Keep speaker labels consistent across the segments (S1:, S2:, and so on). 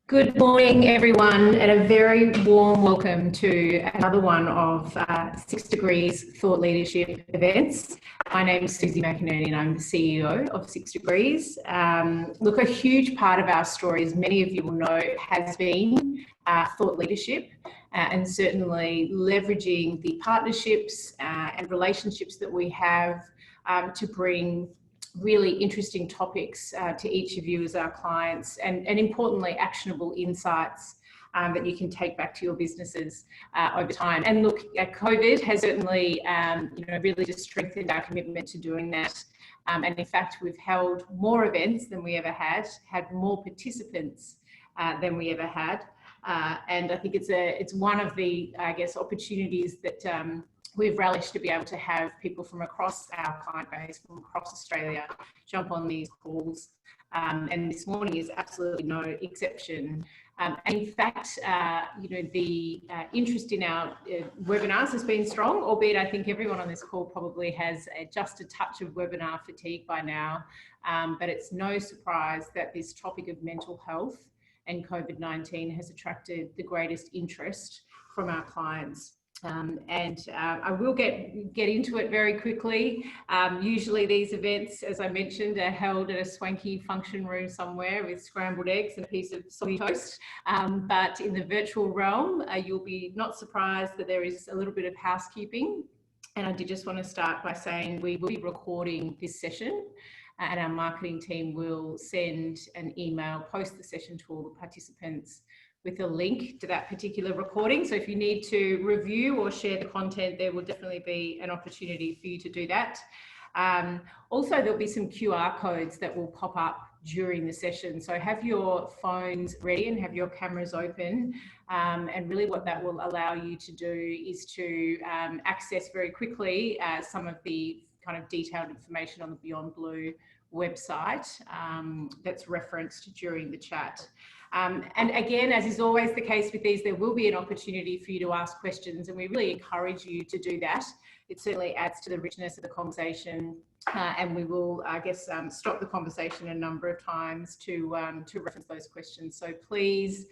S1: Good morning, everyone, and a very warm welcome to another one of 6 Degrees Thought Leadership events. My name is Suzie McInerney and I'm the CEO of 6 Degrees. Look, a huge part of our story, as many of you will know, has been thought leadership and certainly leveraging the partnerships and relationships that we have to bring really interesting topics to each of you as our clients and importantly actionable insights that you can take back to your businesses over time. And look, COVID has certainly really just strengthened our commitment to doing that, and in fact we've held more events than we ever had more participants than we ever had, and I think it's one of the opportunities that we've relished to be able to have people from across our client base, from across Australia, jump on these calls. And this morning is absolutely no exception. And in fact, the interest in our webinars has been strong, albeit I think everyone on this call probably has just a touch of webinar fatigue by now. But it's no surprise that this topic of mental health and COVID-19 has attracted the greatest interest from our clients. I will get into it very quickly. Usually these events, as I mentioned, are held at a swanky function room somewhere with scrambled eggs and a piece of soggy toast. But in the virtual realm, you'll be not surprised that there is a little bit of housekeeping. And I did just want to start by saying we will be recording this session, and our marketing team will send an email post the session to all the participants with a link to that particular recording. So if you need to review or share the content, there will definitely be an opportunity for you to do that. Also, there'll be some QR codes that will pop up during the session. So have your phones ready and have your cameras open. And really what that will allow you to do is to access very quickly some of the kind of detailed information on the Beyond Blue website that's referenced during the chat. And again, as is always the case with these, there will be an opportunity for you to ask questions, and we really encourage you to do that. It certainly adds to the richness of the conversation, and we will, stop the conversation a number of times to reference those questions. So please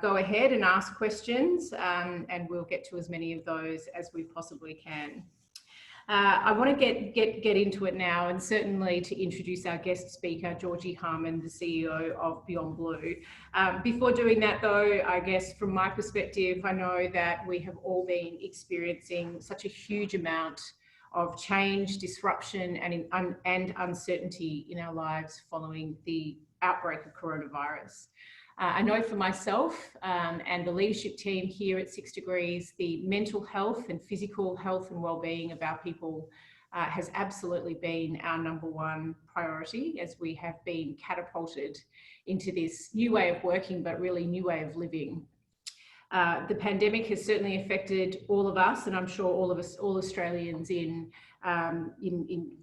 S1: go ahead and ask questions, and we'll get to as many of those as we possibly can. I want to get into it now, and certainly to introduce our guest speaker, Georgie Harman, the CEO of Beyond Blue. Before doing that though, I guess from my perspective, I know that we have all been experiencing such a huge amount of change, disruption and uncertainty in our lives following the outbreak of coronavirus. I know for myself and the leadership team here at 6 Degrees, the mental health and physical health and well-being of our people has absolutely been our #1 priority as we have been catapulted into this new way of working, but really new way of living. The pandemic has certainly affected all of us, and I'm sure all Australians in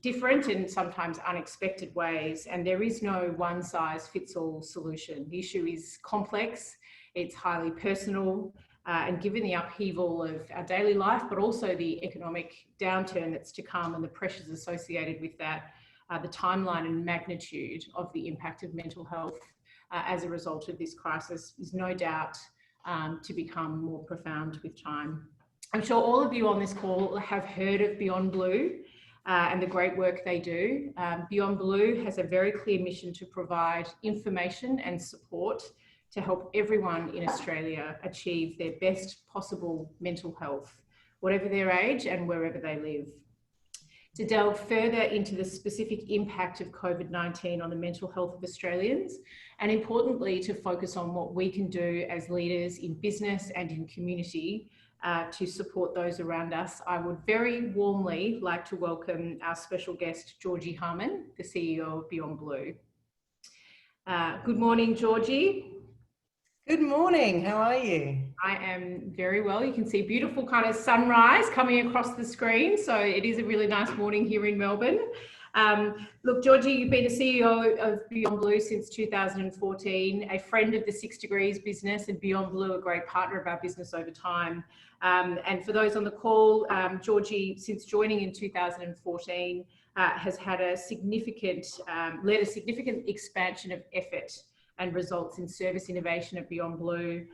S1: different and sometimes unexpected ways, and there is no one-size-fits-all solution. The issue is complex, it's highly personal, and given the upheaval of our daily life, but also the economic downturn that's to come and the pressures associated with that, the timeline and magnitude of the impact of mental health as a result of this crisis is no doubt to become more profound with time. I'm sure all of you on this call have heard of Beyond Blue and the great work they do. Beyond Blue has a very clear mission to provide information and support to help everyone in Australia achieve their best possible mental health, whatever their age and wherever they live. To delve further into the specific impact of COVID-19 on the mental health of Australians, and importantly, to focus on what we can do as leaders in business and in community to support those around us, I would very warmly like to welcome our special guest, Georgie Harman, the CEO of Beyond Blue. Good morning, Georgie.
S2: Good morning, how are you?
S1: I am very well. You can see beautiful kind of sunrise coming across the screen. So it is a really nice morning here in Melbourne. Look, Georgie, you've been a CEO of Beyond Blue since 2014, a friend of the 6 Degrees business, and Beyond Blue, a great partner of our business over time. And for those on the call, Georgie, since joining in 2014, has had a significant, led a significant expansion of effort and results in service innovation at Beyond Blue,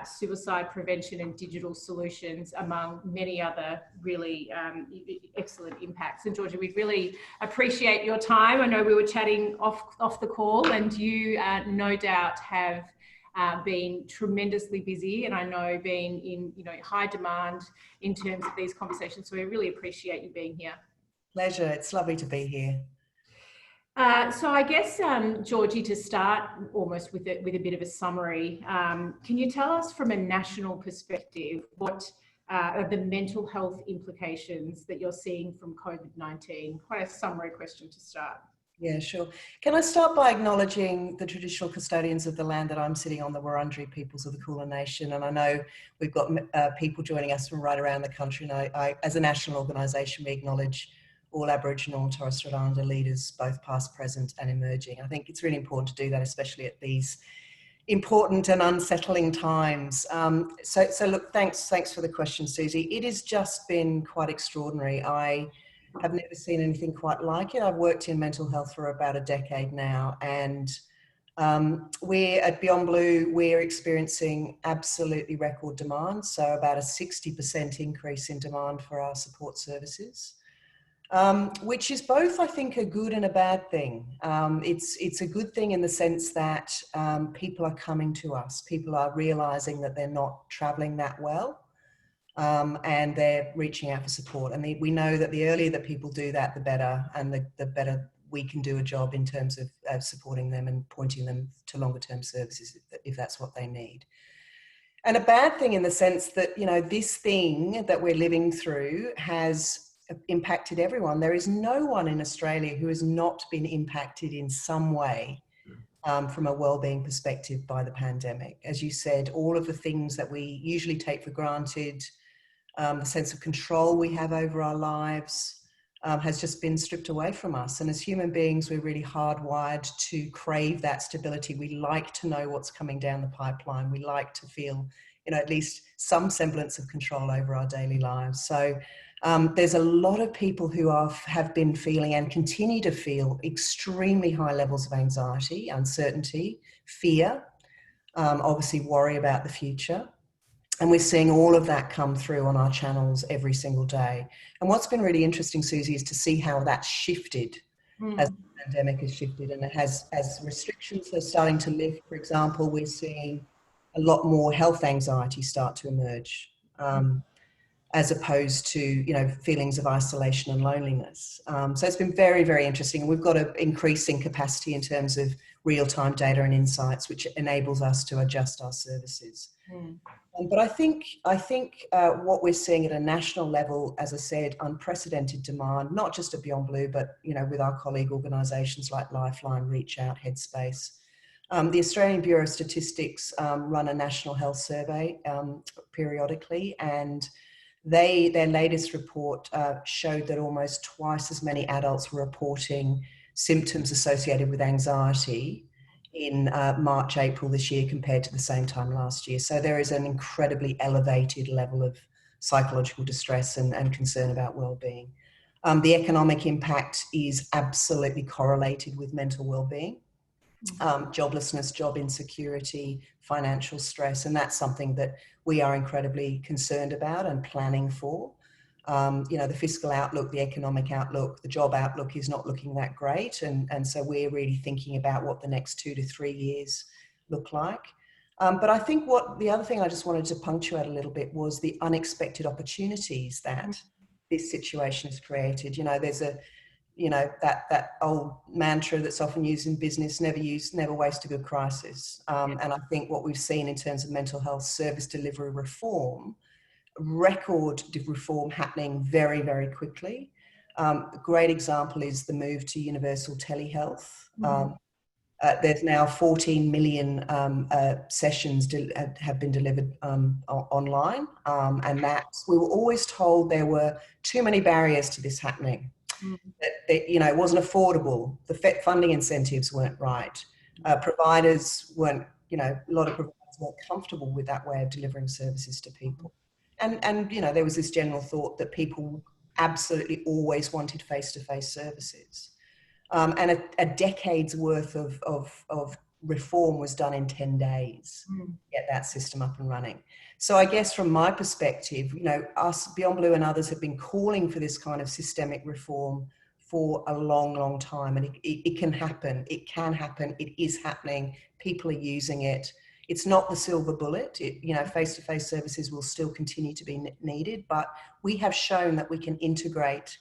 S1: suicide prevention and digital solutions, among many other really excellent impacts. And Georgie, we really appreciate your time. I know we were chatting off the call, and you no doubt have been tremendously busy, and I know been in high demand in terms of these conversations. So we really appreciate you being here.
S2: Pleasure. It's lovely to be here.
S1: So I guess, Georgie, to start almost with a bit of a summary, can you tell us from a national perspective what are the mental health implications that you're seeing from COVID-19? Quite a summary question to start.
S2: Yeah, sure. Can I start by acknowledging the traditional custodians of the land that I'm sitting on, the Wurundjeri peoples of the Kulin Nation? And I know we've got people joining us from right around the country. And I, as a national organisation, we acknowledge all Aboriginal and Torres Strait Islander leaders, both past, present and emerging. I think it's really important to do that, especially at these important and unsettling times. So look, thanks for the question, Suzie. It has just been quite extraordinary. I have never seen anything quite like it. I've worked in mental health for about a decade now, and we're at Beyond Blue, we're experiencing absolutely record demand. So about a 60% increase in demand for our support services. Which is both, I think, a good and a bad thing. It's a good thing in the sense that people are coming to us. People are realising that they're not travelling that well, and they're reaching out for support. And we know that the earlier that people do that, the better, and the better we can do a job in terms of supporting them and pointing them to longer term services if that's what they need. And a bad thing in the sense that, this thing that we're living through has impacted everyone. There is no one in Australia who has not been impacted in some way from a wellbeing perspective by the pandemic. As you said, all of the things that we usually take for granted, the sense of control we have over our lives has just been stripped away from us. And as human beings, we're really hardwired to crave that stability. We like to know what's coming down the pipeline. We like to feel, at least some semblance of control over our daily lives. So there's a lot of people who have been feeling and continue to feel extremely high levels of anxiety, uncertainty, fear, obviously worry about the future. And we're seeing all of that come through on our channels every single day. And what's been really interesting, Suzie, is to see how that's shifted as the pandemic has shifted, and as restrictions are starting to lift. For example, we're seeing a lot more health anxiety start to emerge. As opposed to, feelings of isolation and loneliness. So it's been very, very interesting. We've got an increasing capacity in terms of real-time data and insights, which enables us to adjust our services. But I think what we're seeing at a national level, as I said, unprecedented demand, not just at Beyond Blue, but, with our colleague organisations like Lifeline, Reach Out, Headspace. The Australian Bureau of Statistics run a national health survey periodically, and their latest report showed that almost twice as many adults were reporting symptoms associated with anxiety in March, April this year compared to the same time last year. So there is an incredibly elevated level of psychological distress and concern about well-being. The economic impact is absolutely correlated with mental well-being. Joblessness, job insecurity, financial stress, and that's something that we are incredibly concerned about and planning for. The fiscal outlook, the economic outlook, the job outlook is not looking that great, and so we're really thinking about what the next 2 to 3 years look like. But I think the other thing I just wanted to punctuate a little bit was the unexpected opportunities that this situation has created. There's that old mantra that's often used in business, never waste a good crisis. And I think what we've seen in terms of mental health service delivery reform, record reform happening very, very quickly. A great example is the move to universal telehealth. There's now 14 million sessions have been delivered online, and we were always told there were too many barriers to this happening. That it wasn't affordable. The funding incentives weren't right. Providers weren't, a lot of providers weren't comfortable with that way of delivering services to people. And there was this general thought that people absolutely always wanted face-to-face services. And a decade's worth of reform was done in 10 days to get that system up and running. So I guess from my perspective, you know, us, Beyond Blue and others have been calling for this kind of systemic reform for a long, long time. And it can happen. It can happen. It is happening. People are using it. It's not the silver bullet. You know, face-to-face services will still continue to be needed, but we have shown that we can integrate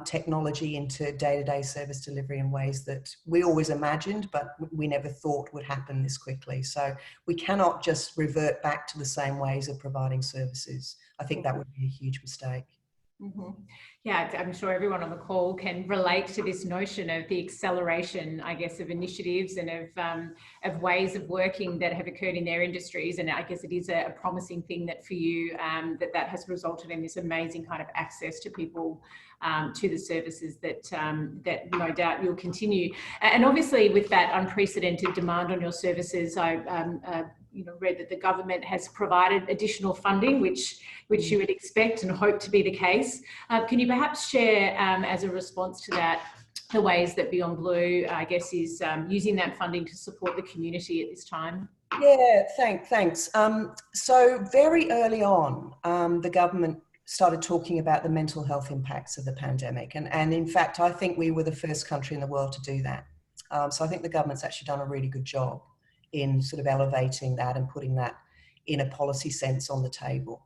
S2: technology into day-to-day service delivery in ways that we always imagined, but we never thought would happen this quickly. So we cannot just revert back to the same ways of providing services. I think that would be a huge mistake.
S1: Mm-hmm. Yeah, I'm sure everyone on the call can relate to this notion of the acceleration, I guess, of initiatives and of ways of working that have occurred in their industries. And I guess it is a promising thing that for you, that has resulted in this amazing kind of access to people, to the services that no doubt you'll continue. And obviously with that unprecedented demand on your services, I read that the government has provided additional funding, which you would expect and hope to be the case. Can you perhaps share, as a response to that, the ways that Beyond Blue, I guess, is using that funding to support the community at this time?
S2: Yeah, thanks. So very early on, the government started talking about the mental health impacts of the pandemic. And in fact, I think we were the first country in the world to do that. So I think the government's actually done a really good job in sort of elevating that and putting that in a policy sense on the table.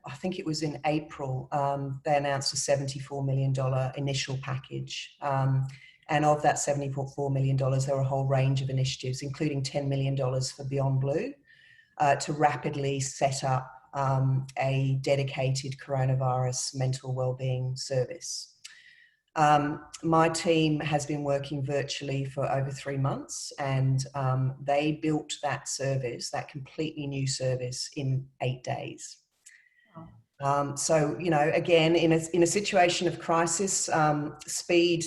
S2: I think it was in April, they announced a $74 million initial package. And of that $74 million, there were a whole range of initiatives, including $10 million for Beyond Blue, to rapidly set up a dedicated coronavirus mental wellbeing service. My team has been working virtually for over 3 months, and they built that service, that completely new service, in 8 days. So, you know, again, in a situation of crisis, speed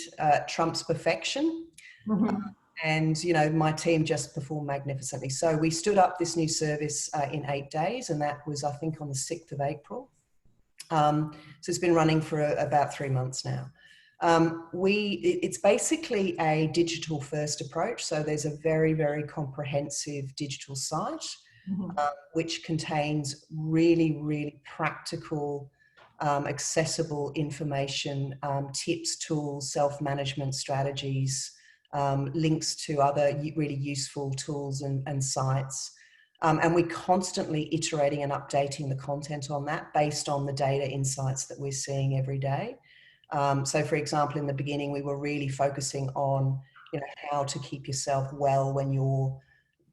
S2: trumps perfection.
S1: Mm-hmm.
S2: And, you know, my team just performed magnificently. So we stood up this new service in 8 days, and that was, I think, on the 6th of April. So it's been running for about 3 months now. It's basically a digital first approach. So there's a very, very comprehensive digital site, which contains really, really practical, accessible information, tips, tools, self-management strategies, links to other really useful tools and sites. And we're constantly iterating and updating the content on that based on the data insights that we're seeing every day. So for example, in the beginning, we were really focusing on, you know, how to keep yourself well when you're,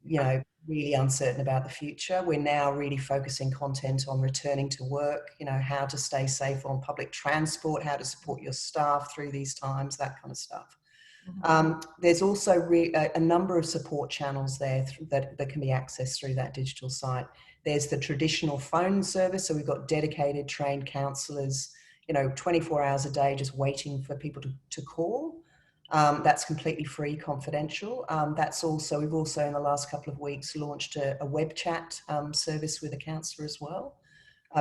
S2: you know, really uncertain about the future. We're now really focusing content on returning to work, you know, how to stay safe on public transport, how to support your staff through these times, that kind of stuff. There's also a number of support channels there that can be accessed through that digital site. There's the traditional phone service. So we've got dedicated trained counsellors, you know, 24 hours a day, just waiting for people to call. That's completely free, confidential. We've also in the last couple of weeks launched a web chat service with a counsellor as well,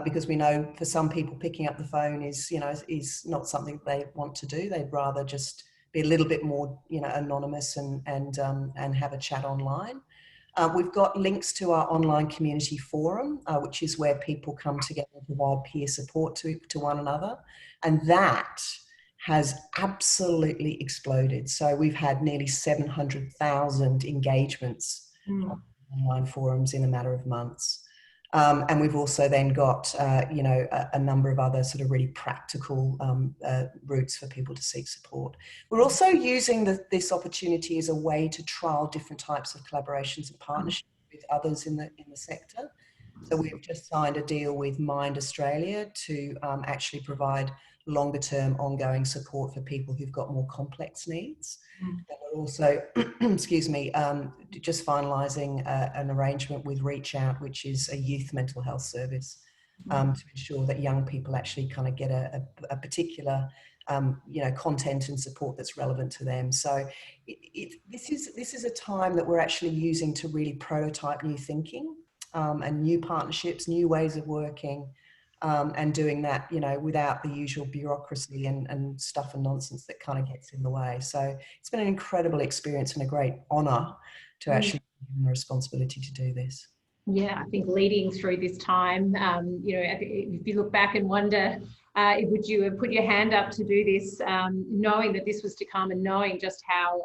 S2: because we know for some people picking up the phone is not something they want to do. They'd rather just be a little bit more, you know, anonymous and have a chat online. We've got links to our online community forum, which is where people come together and provide peer support to one another. And that has absolutely exploded. So we've had nearly 700,000 engagements on online forums in a matter of months. And we've also then got, a number of other sort of really practical routes for people to seek support. We're also using this opportunity as a way to trial different types of collaborations and partnerships with others in the sector. So we've just signed a deal with Mind Australia to actually provide longer term ongoing support for people who've got more complex needs. And we're also, just finalising an arrangement with Reach Out, which is a youth mental health service, to ensure that young people actually kind of get a particular, content and support that's relevant to them. So this is a time that we're actually using to really prototype new thinking and new partnerships, new ways of working. and doing that, you know, without the usual bureaucracy and stuff and nonsense that kind of gets in the way. So it's been an incredible experience and a great honour to actually have the responsibility to do this.
S1: Yeah, I think leading through this time, you know, if you look back and wonder, would you have put your hand up to do this, knowing that this was to come and knowing just how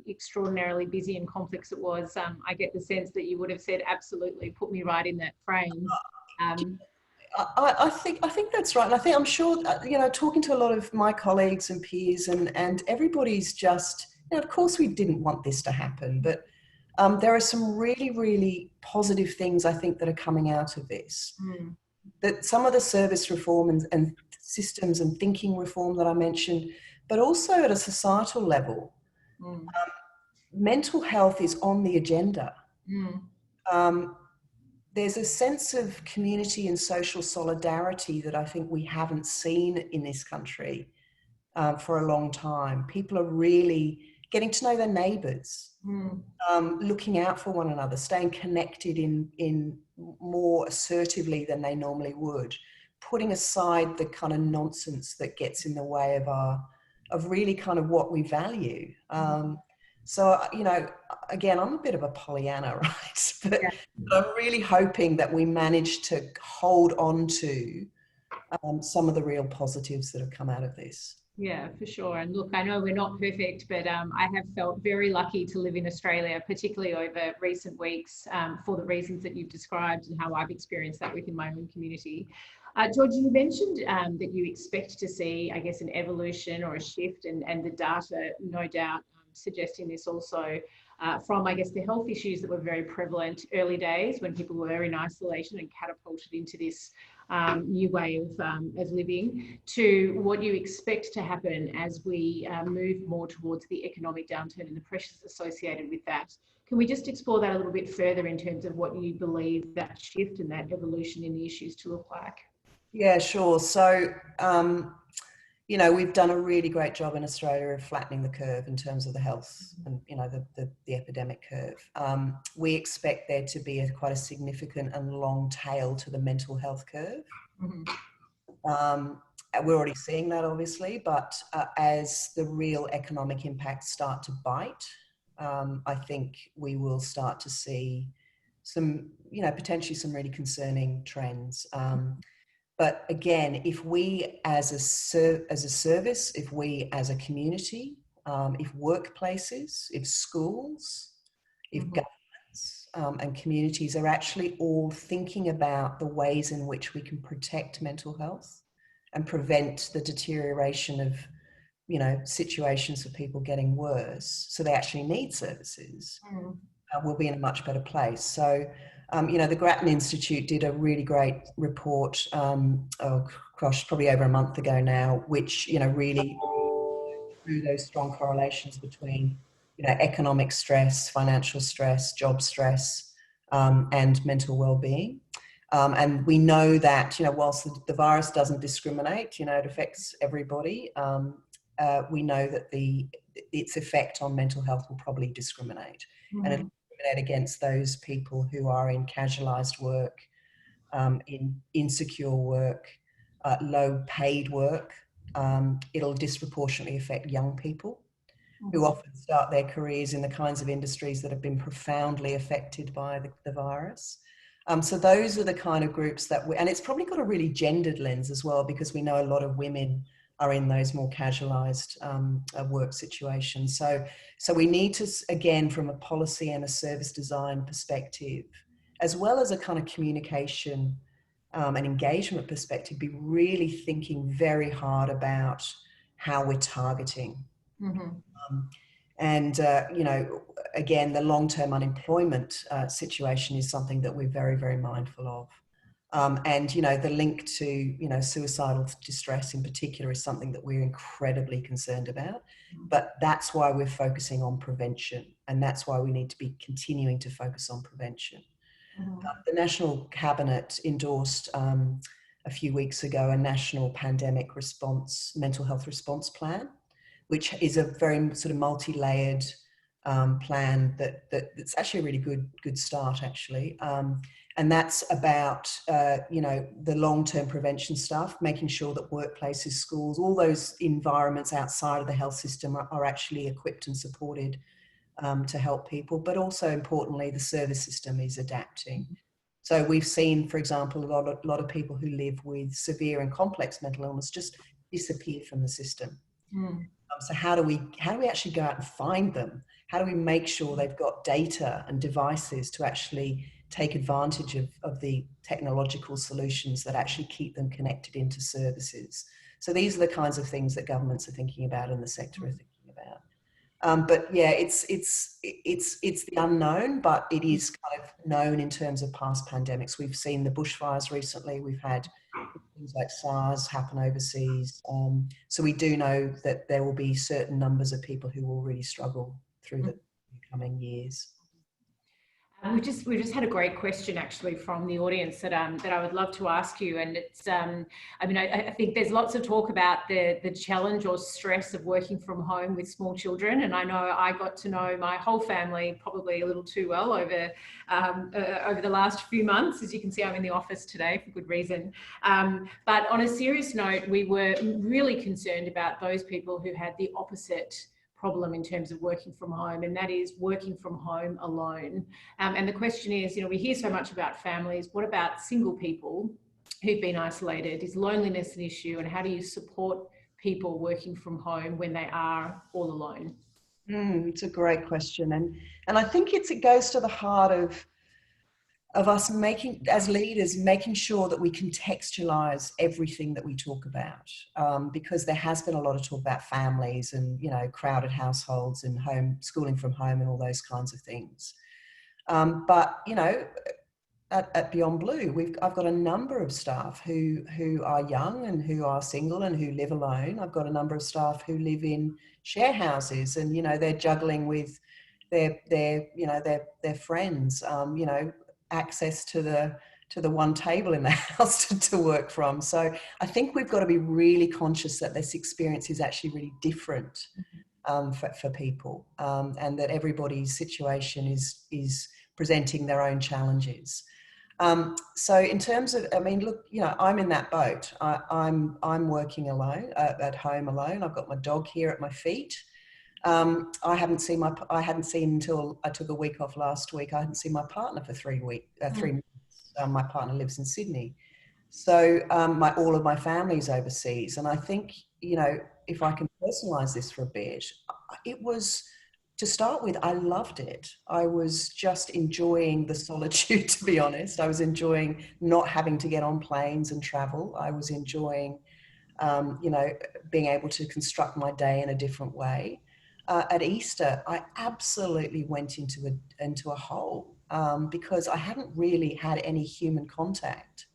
S1: extraordinarily busy and complex it was? I get the sense that you would have said, absolutely, put me right in that frame.
S2: I think that's right. And I'm sure, you know, talking to a lot of my colleagues and peers and everybody's just, you know, of course we didn't want this to happen, but there are some really, really positive things I think that are coming out of this. That some of the service reform and systems and thinking reform that I mentioned, but also at a societal level, mental health is on the agenda. There's a sense of community and social solidarity that I think we haven't seen in this country for a long time. People are really getting to know their neighbours, looking out for one another, staying connected in more assertively than they normally would, putting aside the kind of nonsense that gets in the way of really kind of what we value. So, you know, again, I'm a bit of a Pollyanna, right? But I'm really hoping that we manage to hold on to some of the real positives that have come out of this.
S1: Yeah, for sure. And look, I know we're not perfect, but I have felt very lucky to live in Australia, particularly over recent weeks, for the reasons that you've described and how I've experienced that within my own community. Georgie, you mentioned that you expect to see, I guess, an evolution or a shift, and the data, no doubt, suggesting this also from, I guess, the health issues that were very prevalent early days when people were in isolation and catapulted into this new way of living, to what you expect to happen as we move more towards the economic downturn and the pressures associated with that. Can we just explore that a little bit further in terms of what you believe that shift and that evolution in the issues to look like?
S2: Yeah, sure. So, you know, we've done a really great job in Australia of flattening the curve in terms of the health and, you know, the epidemic curve. We expect there to be quite a significant and long tail to the mental health curve. We're already seeing that, obviously, but as the real economic impacts start to bite, I think we will start to see some, you know, potentially some really concerning trends. But again, if we as a service, if we as a community, if workplaces, if schools, if governments and communities are actually all thinking about the ways in which we can protect mental health and prevent the deterioration of, you know, situations for people getting worse, so they actually need services, we'll be in a much better place. So, you know, the Grattan Institute did a really great report, oh gosh, probably over a month ago now, which, you know, really drew those strong correlations between, you know, economic stress, financial stress, job stress, and mental well-being. And we know that, you know, whilst the virus doesn't discriminate, you know, it affects everybody. We know that its effect on mental health will probably discriminate, and it'll discriminate against those people who are in casualised work, in insecure work, low paid work. It'll disproportionately affect young people who often start their careers in the kinds of industries that have been profoundly affected by the virus. So those are the kind of groups that and it's probably got a really gendered lens as well, because we know a lot of women are in those more casualised work situations. So we need to, again, from a policy and a service design perspective, as well as a kind of communication and engagement perspective, be really thinking very hard about how we're targeting. And, you know, again, the long-term unemployment situation is something that we're very, very mindful of. And, you know, the link to, you know, suicidal distress in particular is something that we're incredibly concerned about. But that's why we're focusing on prevention. And that's why we need to be continuing to focus on prevention. The National Cabinet endorsed a few weeks ago a national pandemic response, mental health response plan, which is a very sort of multi-layered plan that's actually a really good start, actually. And that's about, the long-term prevention stuff, making sure that workplaces, schools, all those environments outside of the health system are actually equipped and supported to help people. But also importantly, the service system is adapting. So we've seen, for example, a lot of people who live with severe and complex mental illness just disappear from the system. So how do we actually go out and find them? How do we make sure they've got data and devices to actually take advantage of the technological solutions that actually keep them connected into services? So these are the kinds of things that governments are thinking about and the sector are thinking about. But yeah, it's the unknown, but it is kind of known in terms of past pandemics. We've seen the bushfires recently. We've had things like SARS happen overseas. So we do know that there will be certain numbers of people who will really struggle through the coming years.
S1: We just had a great question actually from the audience that I would love to ask you, and it's I think there's lots of talk about the challenge or stress of working from home with small children, and I know I got to know my whole family probably a little too well over the last few months. As you can see, I'm in the office today for good reason. But on a serious note, we were really concerned about those people who had the opposite problem in terms of working from home, and that is working from home alone. And the question is, we hear so much about families. What about single people who've been isolated? Is loneliness an issue, and how do you support people working from home when they are all alone?
S2: It's a great question, and I think it goes to the heart of us as leaders, making sure that we contextualize everything that we talk about, because there has been a lot of talk about families and, crowded households and schooling from home and all those kinds of things. But, at Beyond Blue, I've got a number of staff who are young and who are single and who live alone. I've got a number of staff who live in share houses and, they're juggling with their friends, access to the one table in the house to work from. So I think we've got to be really conscious that this experience is actually really different for people, and that everybody's situation is presenting their own challenges. So in terms of, look, I'm in that boat. I'm working alone, at home alone. I've got my dog here at my feet. I hadn't seen until I took a week off last week. I hadn't seen my partner for 3 months. My partner lives in Sydney. So all of my family's overseas. And I think, if I can personalize this for a bit, it was, to start with, I loved it. I was just enjoying the solitude, to be honest. I was enjoying not having to get on planes and travel. I was enjoying, being able to construct my day in a different way. At Easter, I absolutely went into a hole because I hadn't really had any human contact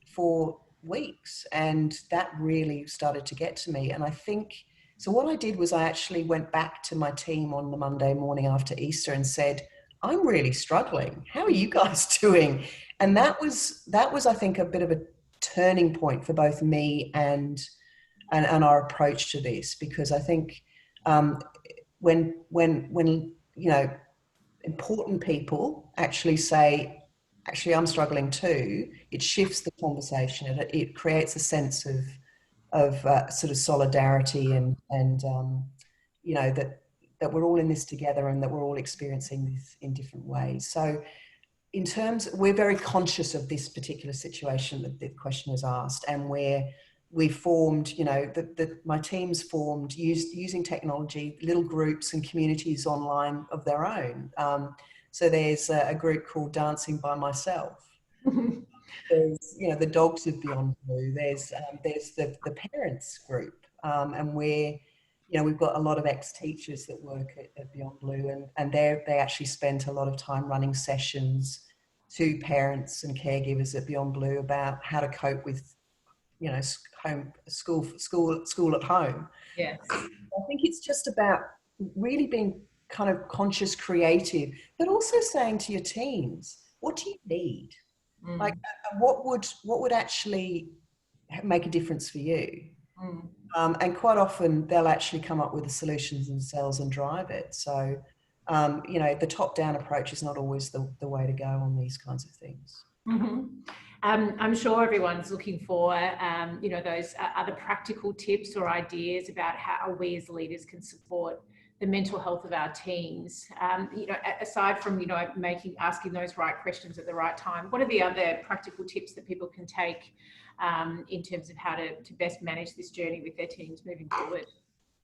S2: for weeks, and that really started to get to me. And I think, so what I did was I actually went back to my team on the Monday morning after Easter and said, I'm really struggling. How are you guys doing? And that was I think a bit of a turning point for both me and our approach to this, because I think when important people actually say, actually I'm struggling too, it shifts the conversation. It creates a sense of sort of solidarity and that we're all in this together and that we're all experiencing this in different ways. So in terms, we're very conscious of this particular situation that the question was asked, and we formed, my teams formed using technology, little groups and communities online of their own. So there's a group called Dancing by Myself. There's, the dogs of Beyond Blue. There's the parents group, and we've got a lot of ex-teachers that work at Beyond Blue, and they actually spent a lot of time running sessions to parents and caregivers at Beyond Blue about how to cope with, school at home.
S1: Yes.
S2: I think it's just about really being kind of conscious, creative, but also saying to your teams, what do you need? Like, what would actually make a difference for you? And quite often they'll actually come up with the solutions themselves and drive it. So You know, the top-down approach is not always the way to go on these kinds of things.
S1: Mm-hmm. I'm sure everyone's looking for, you know, those other practical tips or ideas about how we as leaders can support the mental health of our teams. You know, aside from, you know, asking those right questions at the right time, what are the other practical tips that people can take in terms of how to best manage this journey with their teams moving forward?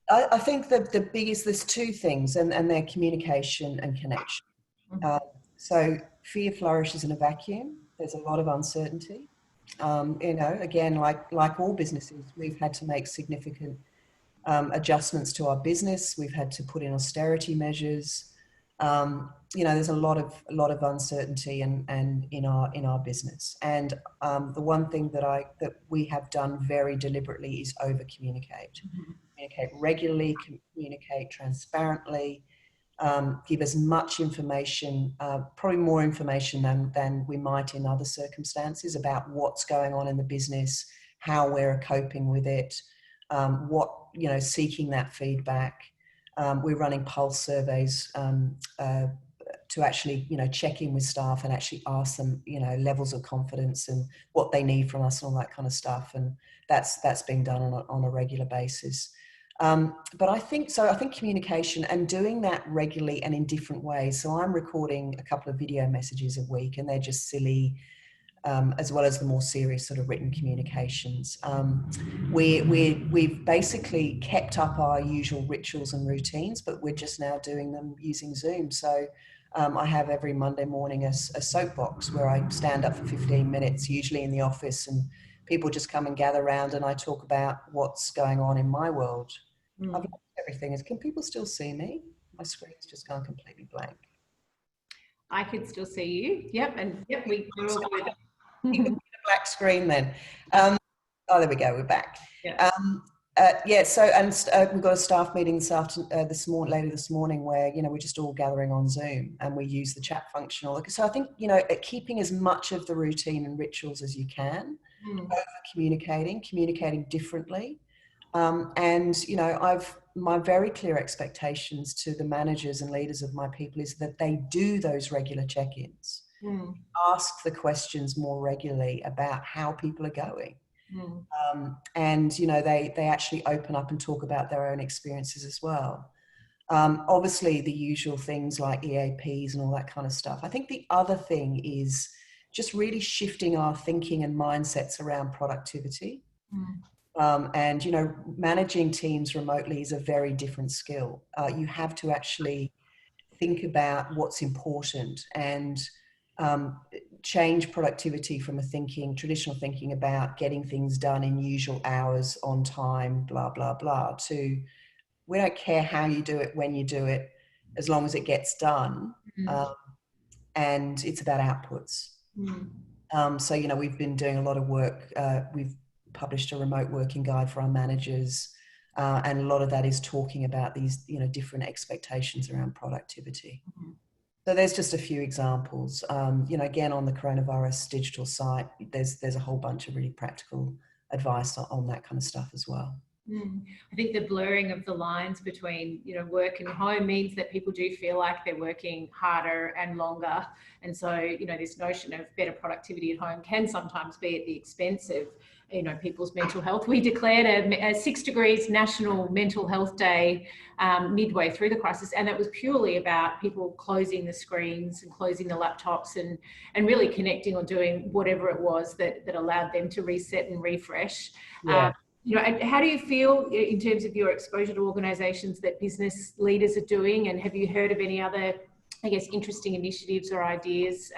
S2: I think that the biggest, there's two things, and they're communication and connection.
S1: Mm-hmm.
S2: So fear flourishes in a vacuum. There's a lot of uncertainty. You know, again, like all businesses, we've had to make significant adjustments to our business. We've had to put in austerity measures. You know, there's a lot of uncertainty and in our business. And the one thing that we have done very deliberately is over communicate.
S1: Mm-hmm.
S2: Communicate regularly, communicate transparently, give as much information, probably more information than we might in other circumstances about what's going on in the business, how we're coping with it, what, you know, seeking that feedback. We're running pulse surveys to actually, you know, check in with staff and actually ask them, you know, levels of confidence and what they need from us and all that kind of stuff. And that's being done on a regular basis. But I think communication and doing that regularly and in different ways. So I'm recording a couple of video messages a week, and they're just silly, as well as the more serious sort of written communications. We've basically kept up our usual rituals and routines, but we're just now doing them using Zoom. So I have every Monday morning a soapbox where I stand up for 15 minutes, usually in the office, and people just come and gather around, and I talk about what's going on in my world. I've lost everything. Can people still see me? My screen's just gone completely blank.
S1: I could still see you. Yep, and yep, we're all good.
S2: You can see the black screen then. Oh, there we go. We're back.
S1: Yeah.
S2: Yeah. So, we've got a staff meeting later this morning, where, you know, we're just all gathering on Zoom, and we use the chat function. So I think, you know, keeping as much of the routine and rituals as you can, over communicating differently. And, you know, my very clear expectations to the managers and leaders of my people is that they do those regular check-ins, ask the questions more regularly about how people are going. And, you know, they actually open up and talk about their own experiences as well. Obviously, the usual things like EAPs and all that kind of stuff. I think the other thing is just really shifting our thinking and mindsets around productivity. And, you know, managing teams remotely is a very different skill. You have to actually think about what's important and change productivity from traditional thinking about getting things done in usual hours, on time, blah, blah, blah, to we don't care how you do it, when you do it, as long as it gets done. And it's about outputs. So, you know, we've been doing a lot of work. We've published a remote working guide for our managers, and a lot of that is talking about these, you know, different expectations around productivity. So there's just a few examples. You know, again, on the coronavirus digital site, there's a whole bunch of really practical advice on that kind of stuff as well.
S1: I think the blurring of the lines between, you know, work and home means that people do feel like they're working harder and longer. And so, you know, this notion of better productivity at home can sometimes be at the expense of, you know, people's mental health. We declared a 6 Degrees National Mental Health Day midway through the crisis, and it was purely about people closing the screens and closing the laptops and really connecting or doing whatever it was that allowed them to reset and refresh.
S2: Yeah.
S1: You know, how do you feel in terms of your exposure to organisations that business leaders are doing, and have you heard of any other, I guess, interesting initiatives or ideas,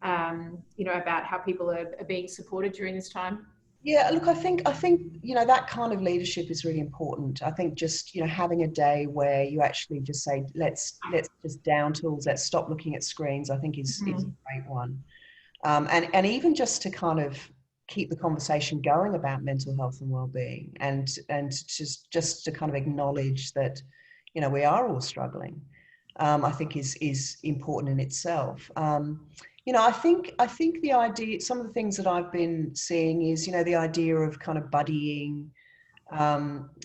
S1: you know, about how people are being supported during this time?
S2: Yeah, look, I think, you know, that kind of leadership is really important. I think just, you know, having a day where you actually just say, let's just down tools, let's stop looking at screens, I think is a great one. And even just to kind of keep the conversation going about mental health and well-being, and just to kind of acknowledge that, you know, we are all struggling, I think is important in itself. You know, I think the idea, some of the things that I've been seeing is, you know, the idea of kind of buddying,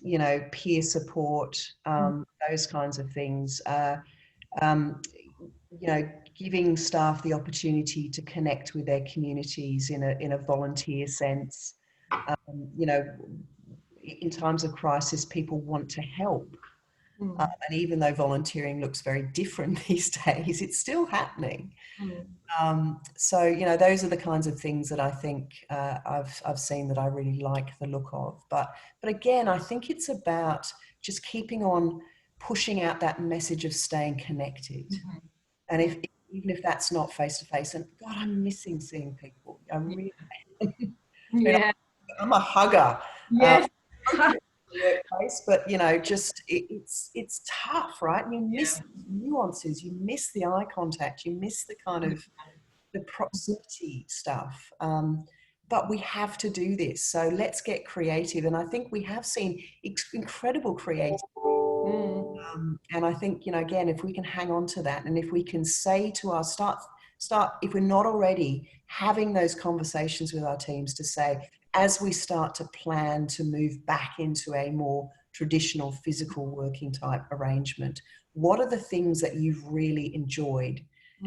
S2: you know, peer support, those kinds of things. um, you know, giving staff the opportunity to connect with their communities in a volunteer sense. You know, in times of crisis, people want to help. And even though volunteering looks very different these days, it's still happening. So, you know, those are the kinds of things that I think I've seen that I really like the look of. But again, I think it's about just keeping on pushing out that message of staying connected. And even if that's not face to face, and God, I'm missing seeing people. I really,
S1: Yeah.
S2: I'm a hugger.
S1: Yes.
S2: Workplace, but you know, just it's tough, right? You miss nuances, you miss the eye contact, you miss the kind of the proximity stuff. But we have to do this, so let's get creative. And I think we have seen incredible creativity. And I think, you know, again, if we can hang on to that, and if we can say to our start, if we're not already having those conversations with our teams to say, as we start to plan to move back into a more traditional physical working type arrangement, what are the things that you've really enjoyed?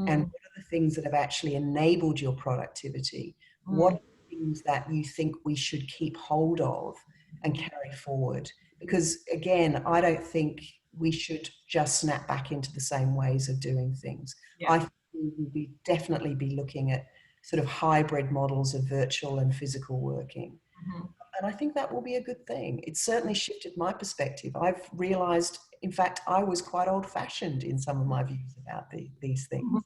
S2: And what are the things that have actually enabled your productivity? What are the things that you think we should keep hold of and carry forward? Because again, I don't think we should just snap back into the same ways of doing things. I think we will definitely be looking at sort of hybrid models of virtual and physical working. And I think that will be a good thing. It's certainly shifted my perspective. I've realised, in fact, I was quite old-fashioned in some of my views about these things.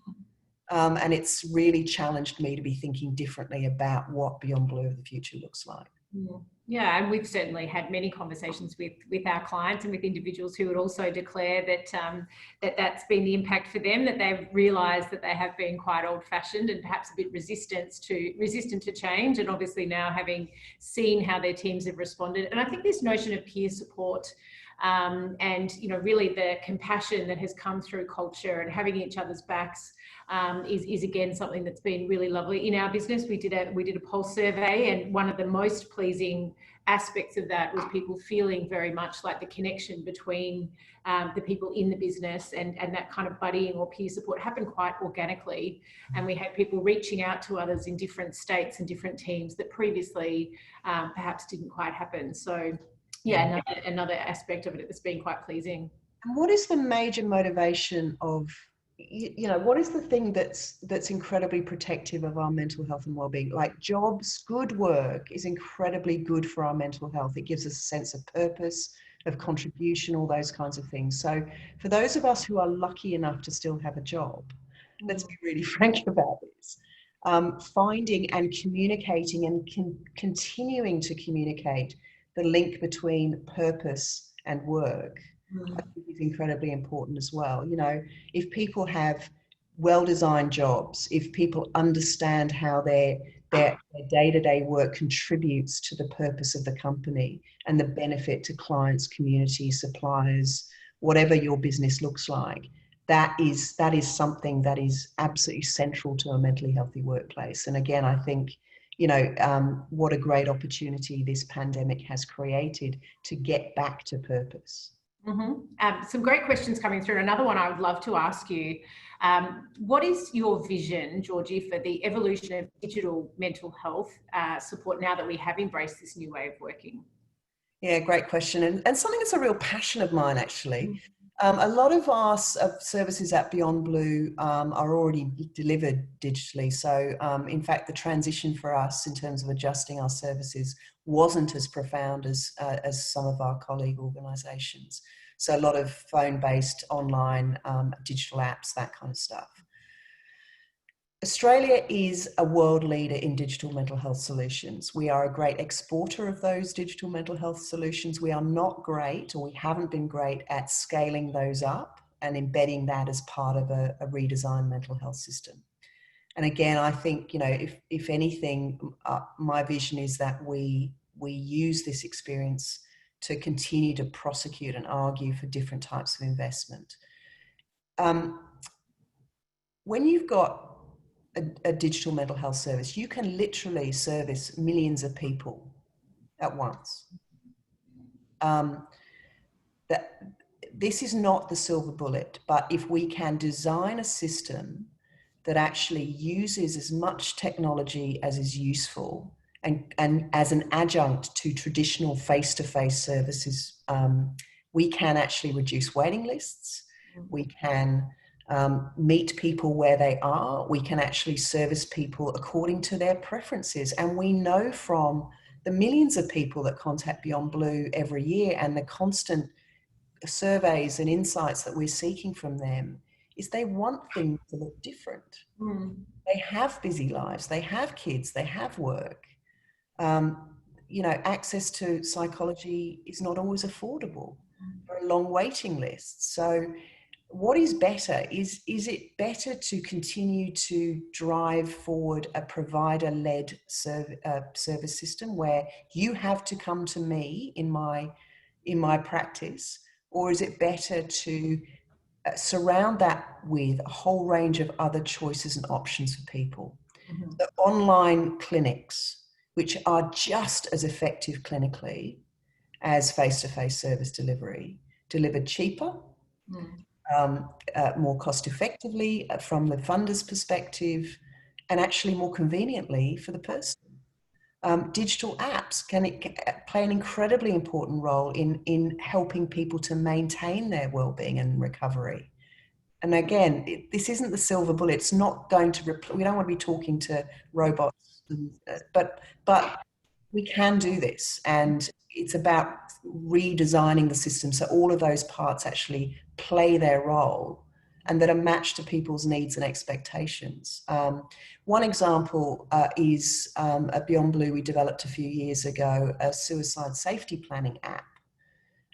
S2: And it's really challenged me to be thinking differently about what Beyond Blue of the future looks like.
S1: Yeah, and we've certainly had many conversations with our clients and with individuals who would also declare that that's been the impact for them, that they've realised that they have been quite old-fashioned and perhaps a bit resistant to change, and obviously now having seen how their teams have responded. And I think this notion of peer support and, you know, really the compassion that has come through culture and having each other's backs is again something that's been really lovely. In our business, we did a pulse survey, and one of the most pleasing aspects of that was people feeling very much like the connection between the people in the business and that kind of buddying or peer support happened quite organically. And we had people reaching out to others in different states and different teams that previously perhaps didn't quite happen. So yeah, another aspect of it that's been quite pleasing.
S2: And what is the major motivation of, you know, what is the thing that's incredibly protective of our mental health and well-being? Like jobs, good work is incredibly good for our mental health. It gives us a sense of purpose, of contribution, all those kinds of things. So for those of us who are lucky enough to still have a job, let's be really frank about this. Finding and communicating and continuing to communicate the link between purpose and work, I think is incredibly important as well. You know, if people have well-designed jobs, if people understand how their day-to-day work contributes to the purpose of the company and the benefit to clients, community, suppliers, whatever your business looks like, that is something that is absolutely central to a mentally healthy workplace. And again, I think, you know, what a great opportunity this pandemic has created to get back to purpose.
S1: Some great questions coming through. Another one I would love to ask you, what is your vision, Georgie, for the evolution of digital mental health support now that we have embraced this new way of working?
S2: Yeah, great question. And something that's a real passion of mine, actually. A lot of our services at Beyond Blue are already delivered digitally. So in fact, the transition for us in terms of adjusting our services wasn't as profound as some of our colleague organisations. So a lot of phone-based, online, digital apps, that kind of stuff. Australia is a world leader in digital mental health solutions. We are a great exporter of those digital mental health solutions. We are not great, or we haven't been great at scaling those up and embedding that as part of a redesigned mental health system. And again, I think, you know, if anything, my vision is that we use this experience to continue to prosecute and argue for different types of investment. When you've got a digital mental health service, you can literally service millions of people at once. this is not the silver bullet, but if we can design a system that actually uses as much technology as is useful and as an adjunct to traditional face-to-face services, we can actually reduce waiting lists. We can meet people where they are. We can actually service people according to their preferences. And we know from the millions of people that contact Beyond Blue every year and the constant surveys and insights that we're seeking from them is they want things to look different. They have busy lives, they have kids, they have work. You know, access to psychology is not always affordable. There are long waiting lists. So what is better? Is it better to continue to drive forward a provider-led service system where you have to come to me in my practice? Or is it better to surround that with a whole range of other choices and options for people? The online clinics, which are just as effective clinically as face-to-face service delivery, delivered cheaper, more cost effectively from the funder's perspective, and actually more conveniently for the person. Digital apps can play an incredibly important role in helping people to maintain their well-being and recovery. And again, this isn't the silver bullet. It's not going to we don't want to be talking to robots, but we can do this. And it's about redesigning the system so all of those parts actually play their role and that are matched to people's needs and expectations. One example is at Beyond Blue, we developed a few years ago a suicide safety planning app.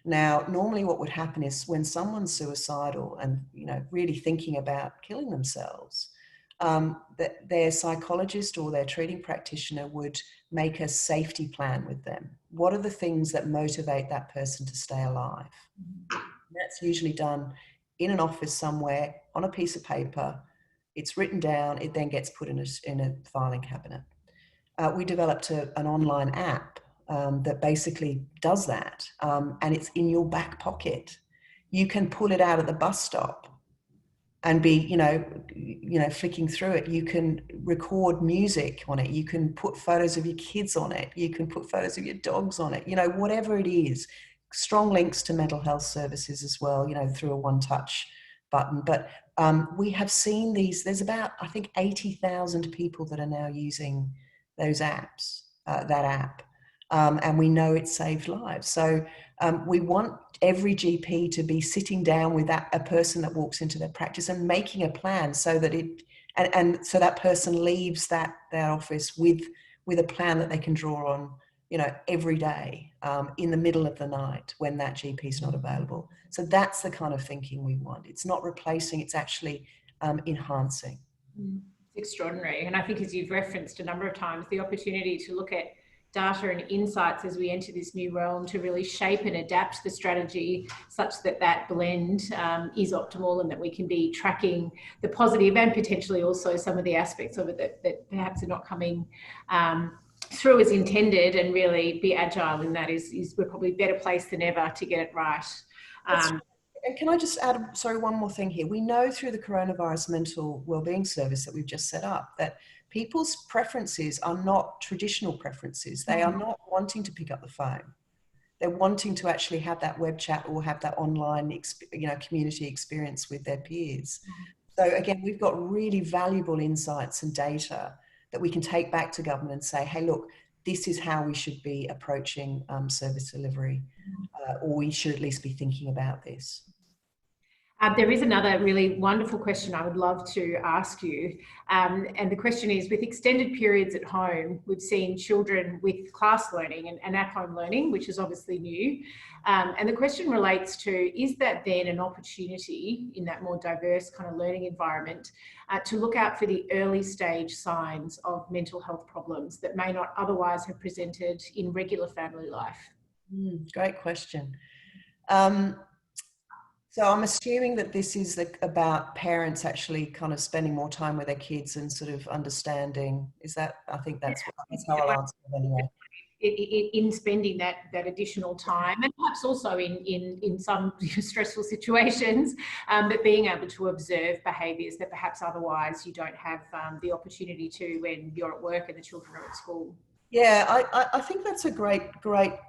S2: Now, normally what would happen is when someone's suicidal and, you know, really thinking about killing themselves, that their psychologist or their treating practitioner would make a safety plan with them. What are the things that motivate that person to stay alive? And that's usually done in an office somewhere on a piece of paper. It's written down. It then gets put in a filing cabinet. We developed an online app that basically does that, and it's in your back pocket. You can pull it out at the bus stop and be, you know, flicking through it. You can record music on it. You can put photos of your kids on it. You can put photos of your dogs on it. You know, whatever it is. Strong links to mental health services as well, you know, through a one-touch button. But we have seen these. There's about, I think, 80,000 people that are now using those apps, that app. And we know it saved lives. So we want every GP to be sitting down with a person that walks into their practice and making a plan so that and so that person leaves that office with a plan that they can draw on, you know, every day in the middle of the night when that GP is not available. So that's the kind of thinking we want. It's not replacing, it's actually enhancing.
S1: It's extraordinary. And I think, as you've referenced a number of times, the opportunity to look at data and insights as we enter this new realm to really shape and adapt the strategy such that that blend is optimal and that we can be tracking the positive and potentially also some of the aspects of it that perhaps are not coming through as intended, and really be agile in that is we're probably better placed than ever to get it right.
S2: And can I just add, sorry, one more thing here. We know through the coronavirus mental wellbeing service that we've just set up that people's preferences are not traditional preferences. They are not wanting to pick up the phone. They're wanting to actually have that web chat or have that online, community experience with their peers. So again, we've got really valuable insights and data that we can take back to government and say, hey, look, this is how we should be approaching service delivery, or we should at least be thinking about this.
S1: There is another really wonderful question I would love to ask you. And the question is, with extended periods at home, we've seen children with class learning and at-home learning, which is obviously new. And the question relates to, is that then an opportunity in that more diverse kind of learning environment to look out for the early stage signs of mental health problems that may not otherwise have presented in regular family life?
S2: Great question. So I'm assuming that this is about parents actually kind of spending more time with their kids and sort of understanding. Is that, I think that's how I'll answer it anyway.
S1: in spending that additional time, and perhaps also in some stressful situations, but being able to observe behaviours that perhaps otherwise you don't have the opportunity to when you're at work and the children are at school.
S2: Yeah, I think that's a great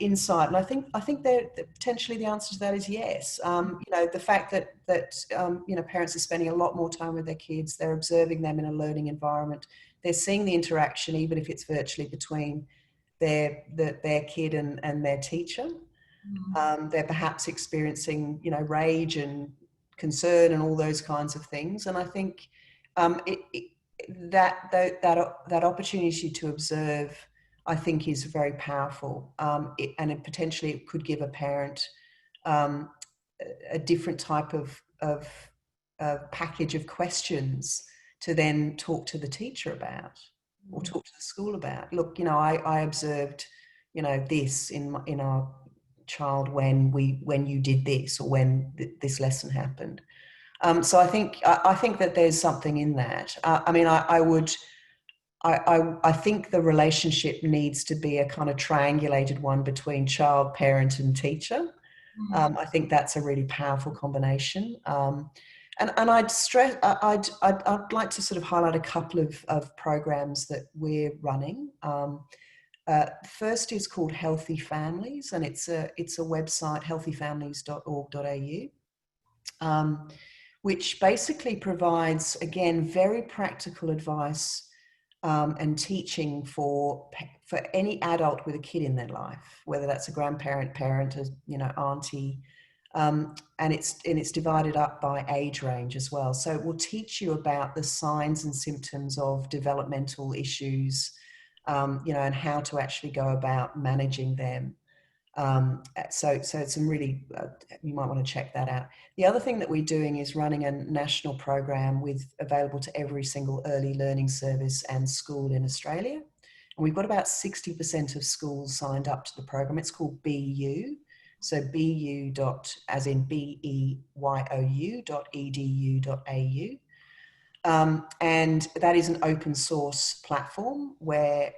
S2: insight, and I think that potentially the answer to that is yes. The fact that parents are spending a lot more time with their kids, they're observing them in a learning environment, they're seeing the interaction, even if it's virtually, between their kid and their teacher. They're perhaps experiencing rage and concern and all those kinds of things, and I think that opportunity to observe, I think, is very powerful, and potentially it could give a parent a different type of package of questions to then talk to the teacher about, or talk to the school about. Look, I observed, this in our child when you did this, or when this lesson happened. So I think that there's something in that. I think the relationship needs to be a kind of triangulated one between child, parent, and teacher. I think that's a really powerful combination. And I'd like to sort of highlight a couple of programs that we're running. First is called Healthy Families, and it's a website, healthyfamilies.org.au, which basically provides, again, very practical advice and teaching for any adult with a kid in their life, whether that's a grandparent, parent, auntie, and it's divided up by age range as well. So it will teach you about the signs and symptoms of developmental issues, and how to actually go about managing them. So it's some really, you might want to check that out. The other thing that we're doing is running a national program available to every single early learning service and school in Australia. And we've got about 60% of schools signed up to the program. It's called BU. So BU as in BEYOU.edu.au. And that is an open source platform where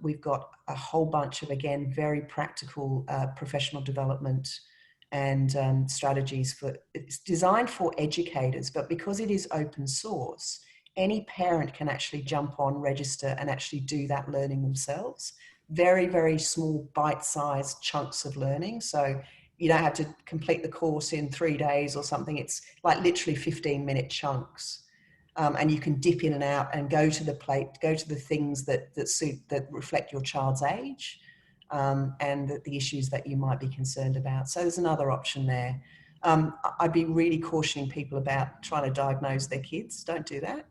S2: we've got a whole bunch of, again, very practical professional development and strategies. It's designed for educators, but because it is open source, any parent can actually jump on, register, and actually do that learning themselves. Very, very small bite-sized chunks of learning. So you don't have to complete the course in 3 days or something. It's like literally 15-minute chunks. And you can dip in and out and go to the things that reflect your child's age, and the issues that you might be concerned about. So there's another option there. I'd be really cautioning people about trying to diagnose their kids. Don't do that.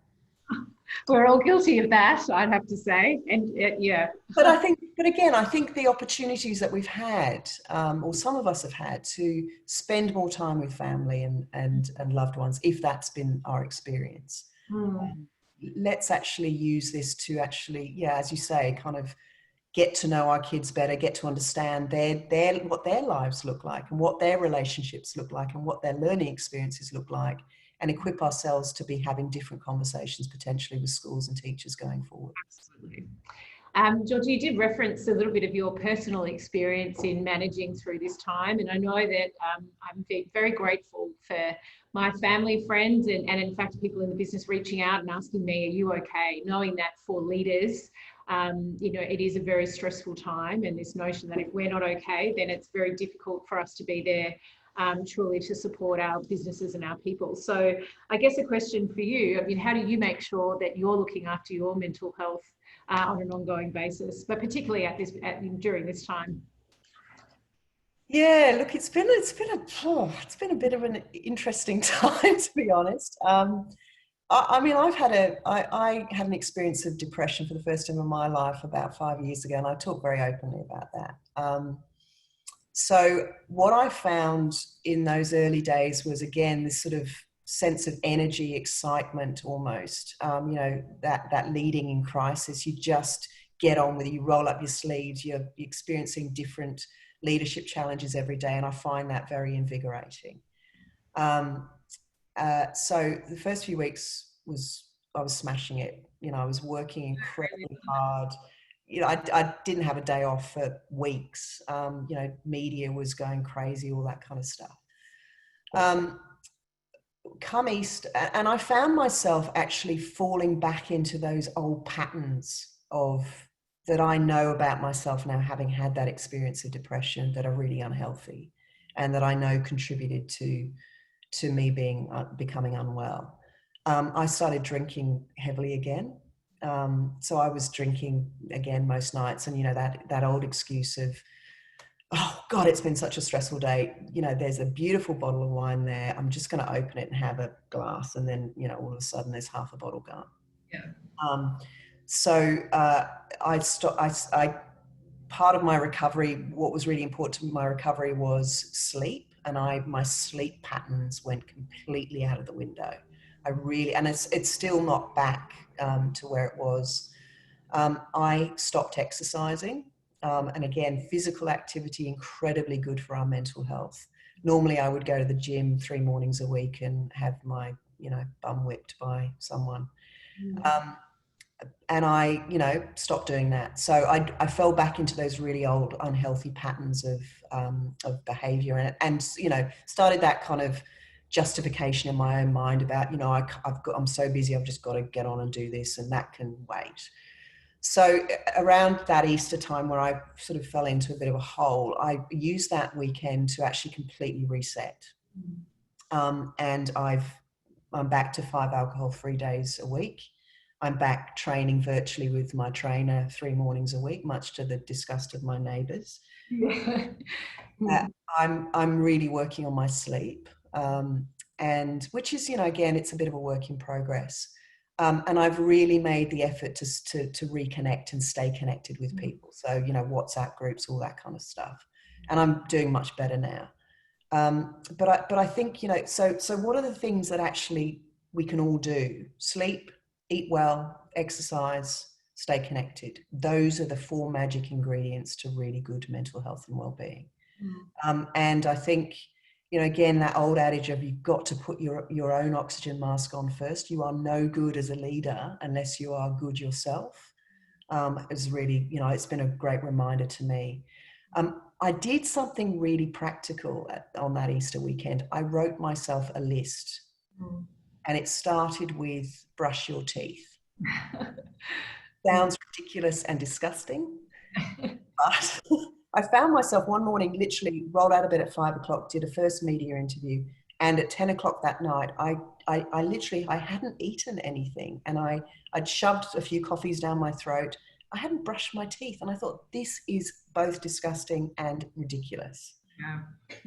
S1: We're all guilty of that, I'd have to say. And yeah.
S2: But again, I think the opportunities that we've had, or some of us have had, to spend more time with family and loved ones, if that's been our experience. Let's actually use this to actually, as you say, kind of get to know our kids better, get to understand what their lives look like, and what their relationships look like, and what their learning experiences look like, and equip ourselves to be having different conversations potentially with schools and teachers going forward.
S1: Absolutely. Georgie, you did reference a little bit of your personal experience in managing through this time, and I know that I'm very grateful for my family, friends, and in fact people in the business reaching out and asking me, are you okay? Knowing that for leaders, it is a very stressful time, and this notion that if we're not okay, then it's very difficult for us to be there truly to support our businesses and our people. So I guess a question for you, how do you make sure that you're looking after your mental health on an ongoing basis, but particularly during this time?
S2: Yeah, look, it's been a bit of an interesting time, to be honest. I had an experience of depression for the first time in my life about 5 years ago, and I talk very openly about that. So what I found in those early days was, again, this sort of sense of energy, excitement almost, that leading in crisis. You just get on with it, you roll up your sleeves, you're experiencing different leadership challenges every day, and I find that very invigorating. So the first few weeks I was smashing it. I was working incredibly hard, you know, I didn't have a day off for weeks. You know, media was going crazy, all that kind of stuff. Come East, and I found myself actually falling back into those old patterns of that I know about myself now, having had that experience of depression, that are really unhealthy, and that I know contributed to me becoming unwell. I started drinking heavily again. So I was drinking again most nights, and you know, that old excuse of, oh God, it's been such a stressful day. You know, there's a beautiful bottle of wine there. I'm just going to open it and have a glass, and then, you know, all of a sudden there's half a bottle gone.
S1: Yeah.
S2: So I stopped. Part of my recovery, what was really important to my recovery was sleep, and my sleep patterns went completely out of the window. And it's still not back to where it was. I stopped exercising, and again, physical activity, incredibly good for our mental health. Normally, I would go to the gym 3 mornings a week and have my, you know, bum whipped by someone. And I, you know, stopped doing that. So I fell back into those really old unhealthy patterns of behavior, and you know, started that kind of justification in my own mind about, you know, I'm so busy, I've just got to get on and do this, and that can wait. So around that Easter time, where I sort of fell into a bit of a hole, I used that weekend to actually completely reset. And I'm back to 5 alcohol-free days a week. I'm back training virtually with my trainer 3 mornings a week, much to the disgust of my neighbours. I'm really working on my sleep, and which is, you know, again, it's a bit of a work in progress. And I've really made the effort to reconnect and stay connected with people. So, you know, WhatsApp groups, all that kind of stuff. And I'm doing much better now. But I think, you know, so what are the things that actually we can all do? Sleep, eat well, exercise, stay connected. Those are the 4 magic ingredients to really good mental health and well-being. And I think, you know, again, that old adage of you've got to put your own oxygen mask on first. You are no good as a leader unless you are good yourself. Is really, you know, it's been a great reminder to me. I did something really practical on that Easter weekend. I wrote myself a list, and it started with brush your teeth. Sounds ridiculous and disgusting, but I found myself one morning, literally rolled out of bed at 5 o'clock, did a first media interview, and at 10 o'clock that night, I literally hadn't eaten anything, and I'd shoved a few coffees down my throat. I hadn't brushed my teeth, and I thought, this is both disgusting and ridiculous.
S1: Yeah.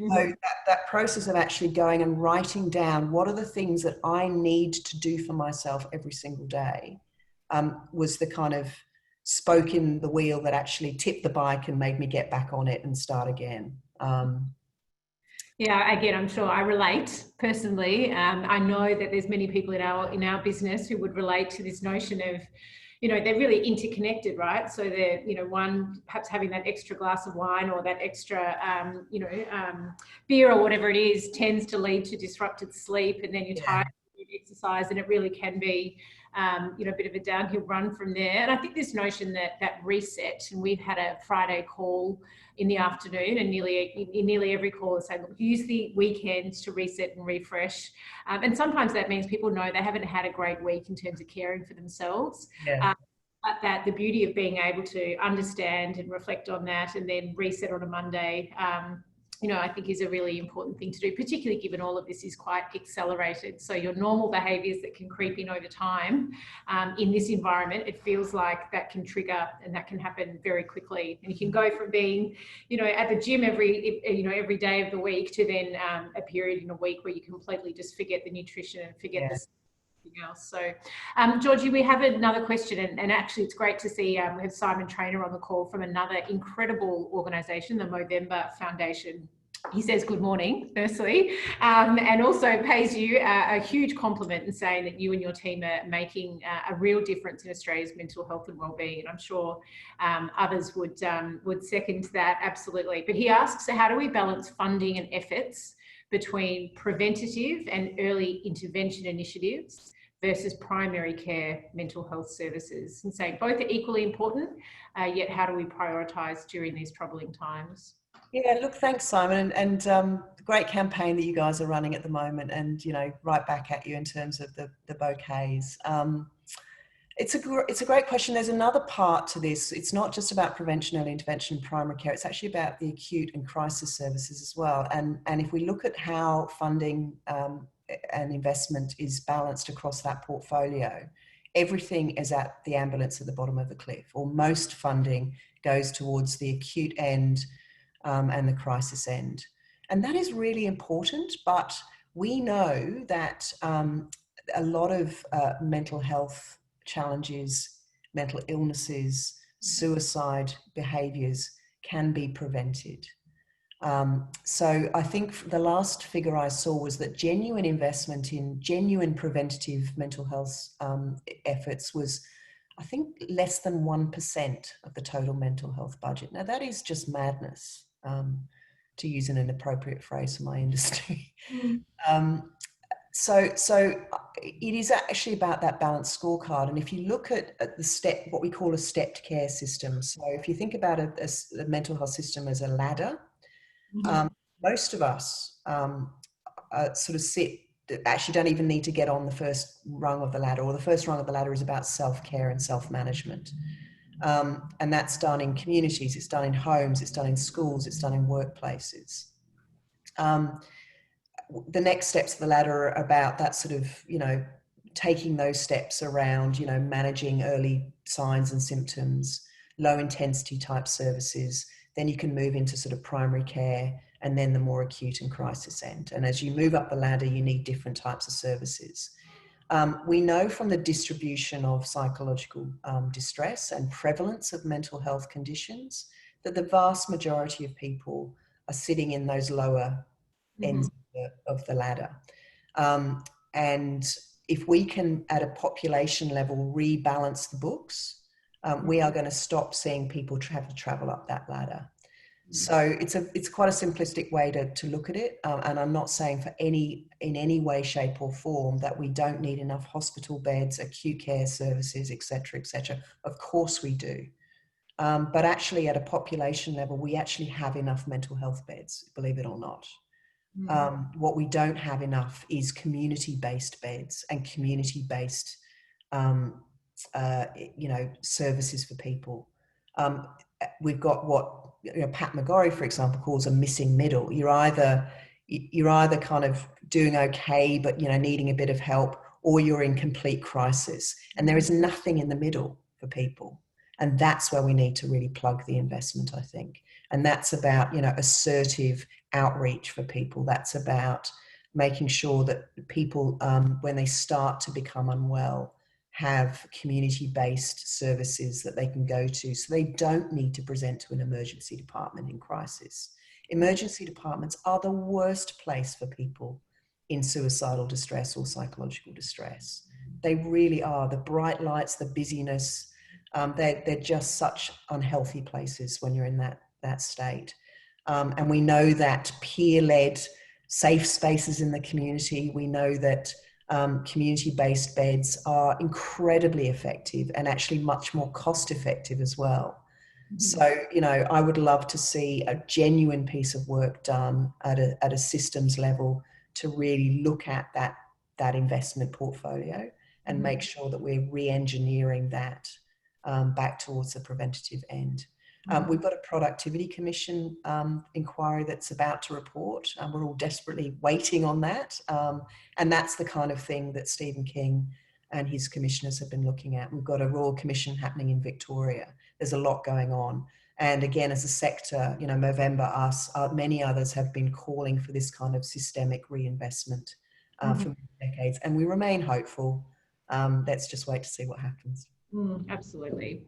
S2: So that process of actually going and writing down what are the things that I need to do for myself every single day was the kind of spoke in the wheel that actually tipped the bike and made me get back on it and start again.
S1: Yeah, again, I'm sure I relate personally. I know that there's many people in our business who would relate to this notion of, you know, they're really interconnected, right? So they're, you know, one perhaps having that extra glass of wine or that extra, beer or whatever it is tends to lead to disrupted sleep, and then you're tired, you exercise, and it really can be, you know, a bit of a downhill run from there. And I think this notion that reset, and we've had a Friday call in the afternoon, and nearly every call is saying, look, use the weekends to reset and refresh. And sometimes that means people know they haven't had a great week in terms of caring for themselves. But that the beauty of being able to understand and reflect on that and then reset on a Monday, you know, I think is a really important thing to do, particularly given all of this is quite accelerated. So your normal behaviours that can creep in over time in this environment, it feels like that can trigger, and that can happen very quickly. And you can go from being, you know, at the gym every day of the week to then a period in a week where you completely just forget the nutrition and forget the else. So Georgie, we have another question, and actually it's great to see we have Simon Trainer on the call from another incredible organisation, the Movember Foundation. He says good morning, firstly, and also pays you a huge compliment in saying that you and your team are making a real difference in Australia's mental health and wellbeing. And I'm sure others would second that, absolutely. But he asks, so how do we balance funding and efforts between preventative and early intervention initiatives versus primary care mental health services, and saying both are equally important, yet how do we prioritise during these troubling times?
S2: Yeah, look, thanks, Simon, and great campaign that you guys are running at the moment, and right back at you in terms of the bouquets. It's a great question. There's another part to this. It's not just about prevention, early intervention, primary care. It's actually about the acute and crisis services as well. And if we look at how funding and investment is balanced across that portfolio, everything is at the ambulance at the bottom of the cliff, or most funding goes towards the acute end and the crisis end. And that is really important, but we know that a lot of mental health challenges, mental illnesses, suicide behaviours can be prevented. So I think the last figure I saw was that genuine investment in genuine preventative mental health efforts was, I think, less than 1% of the total mental health budget. Now that is just madness, to use an inappropriate phrase for my industry. So it is actually about that balanced scorecard. And if you look at what we call a stepped care system, so if you think about a mental health system as a ladder, most of us sort of actually don't even need to get on the first rung of the ladder, or the first rung of the ladder is about self-care and self-management. And that's done in communities, it's done in homes, it's done in schools, it's done in workplaces. The next steps of the ladder are about that sort of, taking those steps around, managing early signs and symptoms, low intensity type services. Then you can move into sort of primary care, and then the more acute and crisis end. And as you move up the ladder, you need different types of services. We know from the distribution of psychological distress and prevalence of mental health conditions that the vast majority of people are sitting in those lower ends of the ladder. And if we can, at a population level, rebalance the books, we are going to stop seeing people have to travel up that ladder. So it's quite a simplistic way to look at it. And I'm not saying in any way, shape or form that we don't need enough hospital beds, acute care services, et cetera, et cetera. Of course we do. But actually at a population level, we actually have enough mental health beds, believe it or not. What we don't have enough is community-based beds and community-based, services for people. We've got what Pat McGorry, for example, calls a missing middle. You're either kind of doing okay, but needing a bit of help, or you're in complete crisis, and there is nothing in the middle for people. And that's where we need to really plug the investment, I think. And that's about, assertive outreach for people. That's about making sure that people, when they start to become unwell, have community-based services that they can go to, so they don't need to present to an emergency department in crisis. Emergency departments are the worst place for people in suicidal distress or psychological distress. They really are. The bright lights, the busyness, they're just such unhealthy places when you're in that state. And we know that peer-led safe spaces in the community, we know that community-based beds are incredibly effective and actually much more cost-effective as well. So, I would love to see a genuine piece of work done at a systems level to really look at that investment portfolio and make sure that we're re-engineering that back towards the preventative end. We've got a Productivity Commission inquiry that's about to report, and we're all desperately waiting on that. And that's the kind of thing that Stephen King and his commissioners have been looking at. We've got a Royal Commission happening in Victoria. There's a lot going on. And again, as a sector, Movember, many others have been calling for this kind of systemic reinvestment for decades. And we remain hopeful. Let's just wait to see what happens.
S1: Absolutely.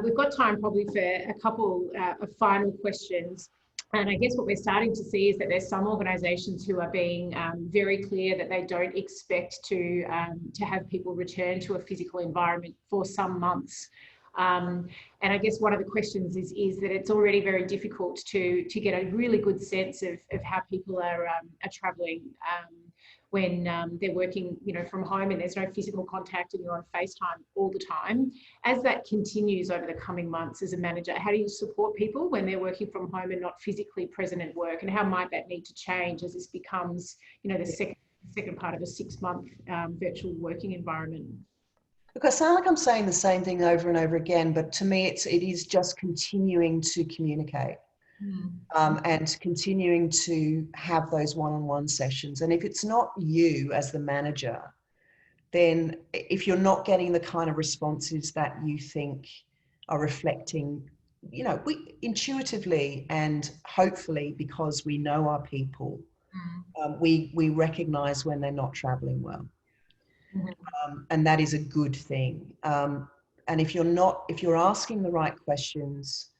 S1: We've got time probably for a couple of final questions. And I guess what we're starting to see is that there's some organisations who are being very clear that they don't expect to have people return to a physical environment for some months. And I guess one of the questions is that it's already very difficult to get a really good sense of how people are travelling when they're working, from home and there's no physical contact and you're on FaceTime all the time. As that continues over the coming months as a manager, how do you support people when they're working from home and not physically present at work? And how might that need to change as this becomes, the second part of a 6-month virtual working environment?
S2: Look, I sound like I'm saying the same thing over and over again, but to me, it is just continuing to communicate. And continuing to have those one-on-one sessions. And if it's not you as the manager, then if you're not getting the kind of responses that you think are reflecting, we intuitively and hopefully because we know our people, we recognize when they're not traveling well. And that is a good thing. And if you're asking the right questions,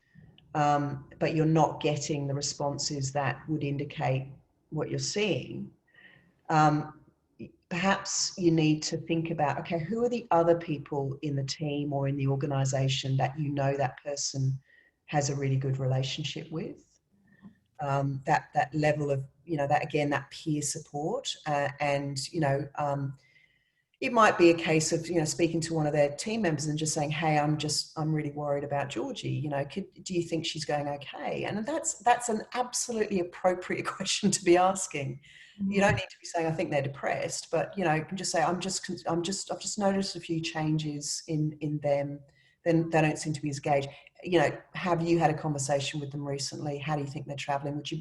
S2: but you're not getting the responses that would indicate what you're seeing, perhaps you need to think about, okay, who are the other people in the team or in the organization that that person has a really good relationship with? That level of, that peer support, and it might be a case of, speaking to one of their team members and just saying, hey, I'm really worried about Georgie. Do you think she's going okay? And that's an absolutely appropriate question to be asking. You don't need to be saying, I think they're depressed, but, you can just say, I've just noticed a few changes in them. Then they don't seem to be as engaged. Have you had a conversation with them recently? How do you think they're traveling? Would you,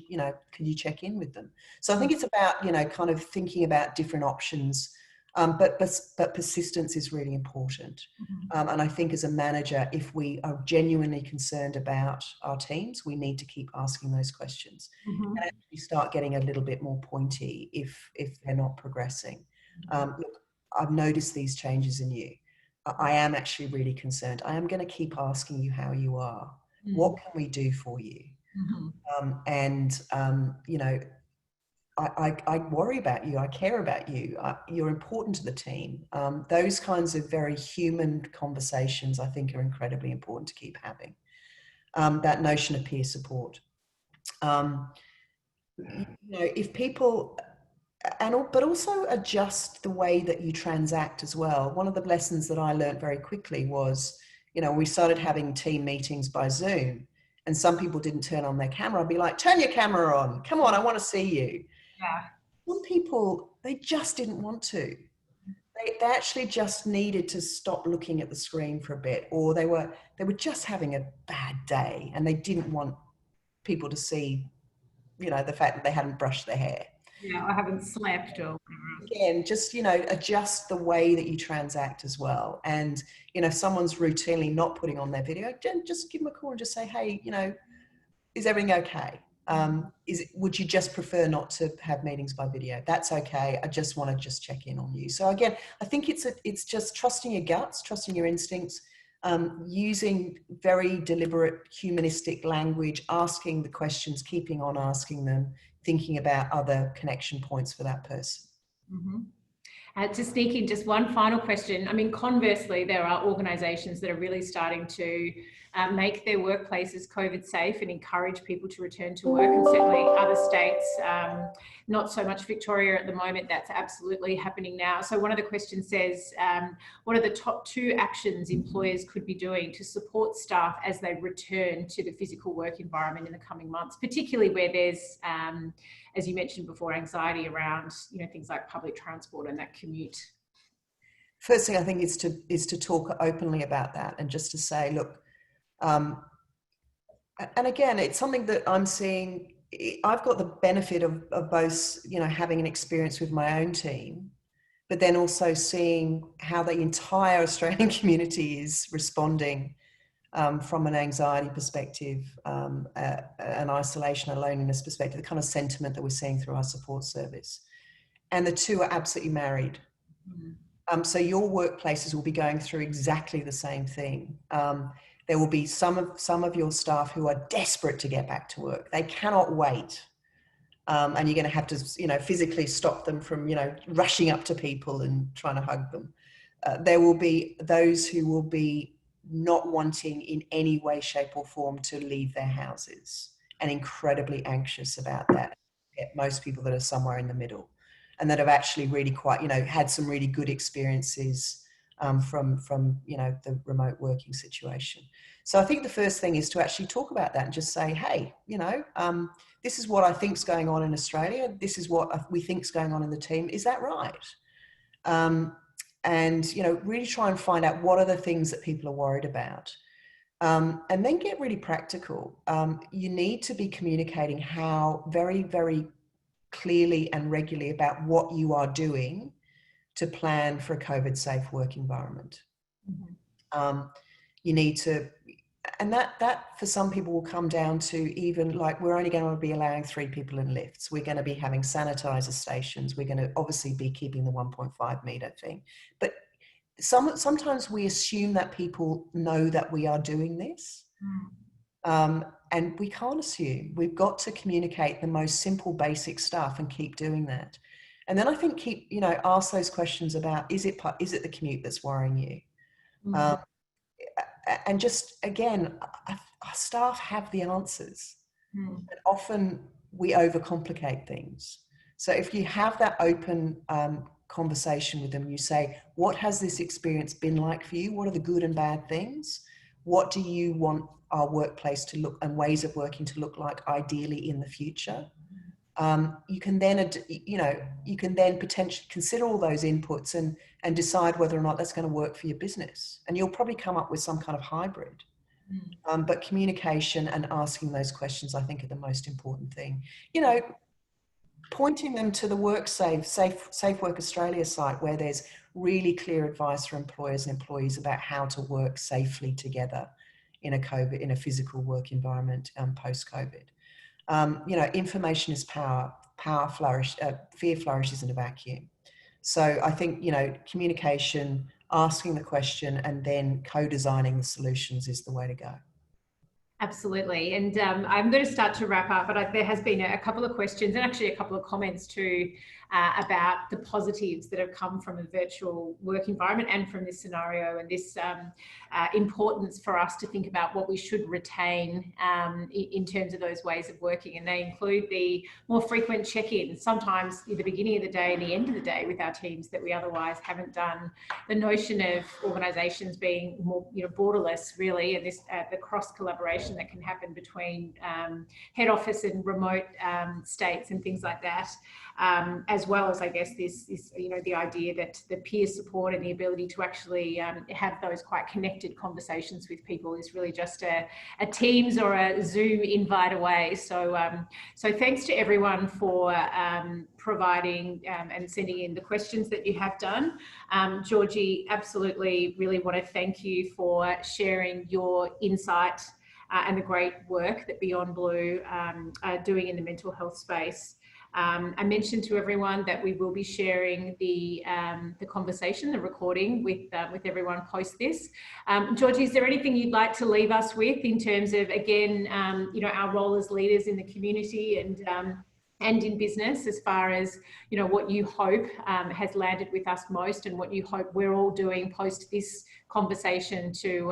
S2: could you check in with them? So I think it's about, kind of thinking about different options. But persistence is really important. And I think as a manager, if we are genuinely concerned about our teams, we need to keep asking those questions and actually start getting a little bit more pointy if they're not progressing. Look, I've noticed these changes in you. I am actually really concerned. I am going to keep asking you how you are. What can we do for you? I worry about you. I care about you. You're important to the team. Those kinds of very human conversations, I think, are incredibly important to keep having. That notion of peer support. If people, but also adjust the way that you transact as well. One of the lessons that I learned very quickly was, we started having team meetings by Zoom, and some people didn't turn on their camera. I'd be like, turn your camera on. Come on, I want to see you.
S1: Yeah.
S2: Some people, they just didn't want to. They actually just needed to stop looking at the screen for a bit, or they were just having a bad day and they didn't want people to see, the fact that they hadn't brushed their hair.
S1: Yeah, I haven't slept or
S2: again, just, adjust the way that you transact as well. And, if someone's routinely not putting on their video, just give them a call and just say, hey, is everything okay? Would you just prefer not to have meetings by video? That's okay. I just want to check in on you. So again, I think it's just trusting your guts, trusting your instincts, using very deliberate humanistic language, asking the questions, keeping on asking them, thinking about other connection points for that person.
S1: To sneak in just one final question. I mean, conversely, there are organisations that are really starting to make their workplaces COVID safe and encourage people to return to work, and certainly other states, not so much Victoria at the moment, that's absolutely happening now. So one of the questions says, what are the top 2 actions employers could be doing to support staff as they return to the physical work environment in the coming months, particularly where there's, as you mentioned before, anxiety around, things like public transport and that commute?
S2: First thing I think is to talk openly about that, and just to say, look, and again, it's something that I'm seeing. I've got the benefit of both, having an experience with my own team, but then also seeing how the entire Australian community is responding from an anxiety perspective, an isolation, a loneliness perspective, the kind of sentiment that we're seeing through our support service. And the two are absolutely married. So your workplaces will be going through exactly the same thing. There will be some of your staff who are desperate to get back to work. They cannot wait. And you're going to have to, physically stop them from, rushing up to people and trying to hug them. There will be those who will be not wanting in any way, shape or form to leave their houses and incredibly anxious about that. Most people that are somewhere in the middle and that have actually really quite, had some really good experiences from the remote working situation. So I think the first thing is to actually talk about that and just say, hey, this is what I think's going on in Australia. This is what we think's going on in the team. Is that right? And really try and find out what are the things that people are worried about. And then get really practical. You need to be communicating how very, very clearly and regularly about what you are doing to plan for a COVID-safe work environment. Mm-hmm. You need to, and that for some people will come down to even like, we're only going to be allowing 3 people in lifts. We're going to be having sanitizer stations. We're going to obviously be keeping the 1.5 meter thing. But sometimes we assume that people know that we are doing this. And we can't assume. We've got to communicate the most simple, basic stuff and keep doing that. And then I think ask those questions about, is it the commute that's worrying you? Mm-hmm. And just, again, our staff have the answers. And often we overcomplicate things. So if you have that open conversation with them, you say, what has this experience been like for you? What are the good and bad things? What do you want our workplace to look and ways of working to look like ideally in the future? You can then potentially consider all those inputs and decide whether or not that's going to work for your business. And you'll probably come up with some kind of hybrid. But communication and asking those questions, I think, are the most important thing. Pointing them to the Safe Work Australia site, where there's really clear advice for employers and employees about how to work safely together in a physical work environment post-COVID. Information is power. Fear flourishes in a vacuum. So I think, communication, asking the question, and then co-designing the solutions is the way to go.
S1: Absolutely. And I'm going to start to wrap up, but there has been a couple of questions and actually a couple of comments too about the positives that have come from a virtual work environment and from this scenario, and this importance for us to think about what we should retain in terms of those ways of working. And they include the more frequent check-ins, sometimes at the beginning of the day and the end of the day with our teams that we otherwise haven't done. The notion of organisations being more borderless, really, and this the cross collaboration that can happen between head office and remote states and things like that, as well as, I guess, this the idea that the peer support and the ability to actually have those quite connected conversations with people is really just a Teams or a Zoom invite away. So thanks to everyone for providing and sending in the questions that you have done. Georgie, absolutely really want to thank you for sharing your insight and the great work that Beyond Blue are doing in the mental health space. I mentioned to everyone that we will be sharing the conversation, the recording with everyone post this. Georgie, is there anything you'd like to leave us with in terms of, again, our role as leaders in the community and in business, as far as what you hope has landed with us most, and what you hope we're all doing post this conversation to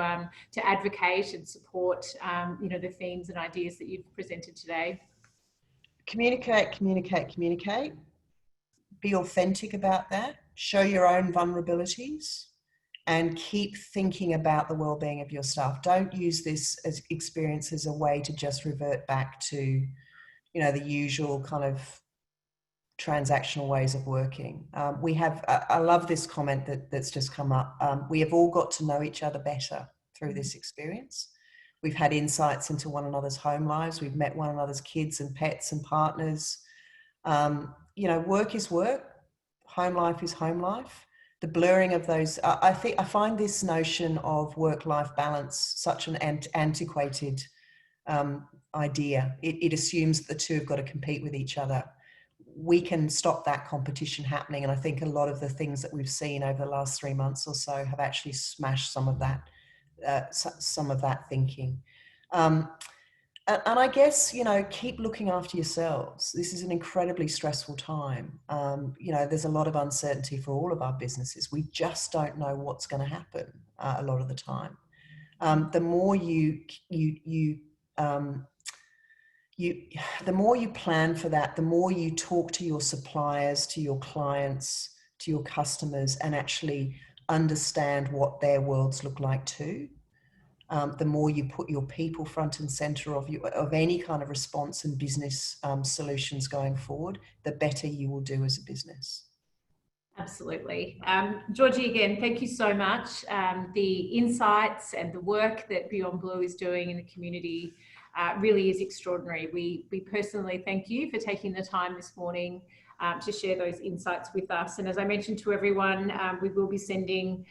S1: advocate and support the themes and ideas that you've presented today?
S2: Communicate. Be authentic about that. Show your own vulnerabilities, and keep thinking about the well-being of your staff. Don't use this experience as a way to just revert back to the usual kind of transactional ways of working. I love this comment that's just come up. We have all got to know each other better through this experience. We've had insights into one another's home lives. We've met one another's kids and pets and partners. Work is work. Home life is home life. The blurring of those, I find this notion of work-life balance such an antiquated idea. It assumes that the two have got to compete with each other. We can stop that competition happening, and I think a lot of the things that we've seen over the last 3 months or so have actually smashed some of that thinking. And I guess, keep looking after yourselves. This is an incredibly stressful time. There's a lot of uncertainty for all of our businesses. We just don't know what's going to happen a lot of the time. The more the more you plan for that, the more you talk to your suppliers, to your clients, to your customers, and actually understand what their worlds look like too. The more you put your people front and center of any kind of response and business solutions going forward, the better you will do as a business.
S1: Absolutely. Georgie, again, thank you so much. The insights and the work that Beyond Blue is doing in the community really is extraordinary. We personally thank you for taking the time this morning to share those insights with us. And as I mentioned to everyone, we will be sending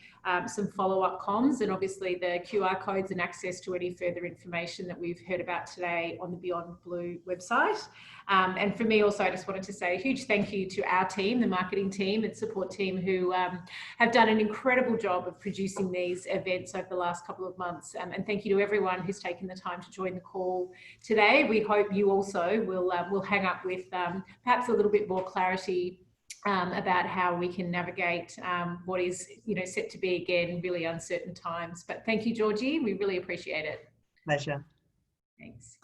S1: some follow-up comms and obviously the QR codes and access to any further information that we've heard about today on the Beyond Blue website. And for me also, I just wanted to say a huge thank you to our team, the marketing team and support team, who have done an incredible job of producing these events over the last couple of months. And thank you to everyone who's taken the time to join the call today. We hope you also will hang up with perhaps a little bit more clarity about how we can navigate what is, set to be again really uncertain times. But thank you, Georgie. We really appreciate it.
S2: Pleasure.
S1: Thanks.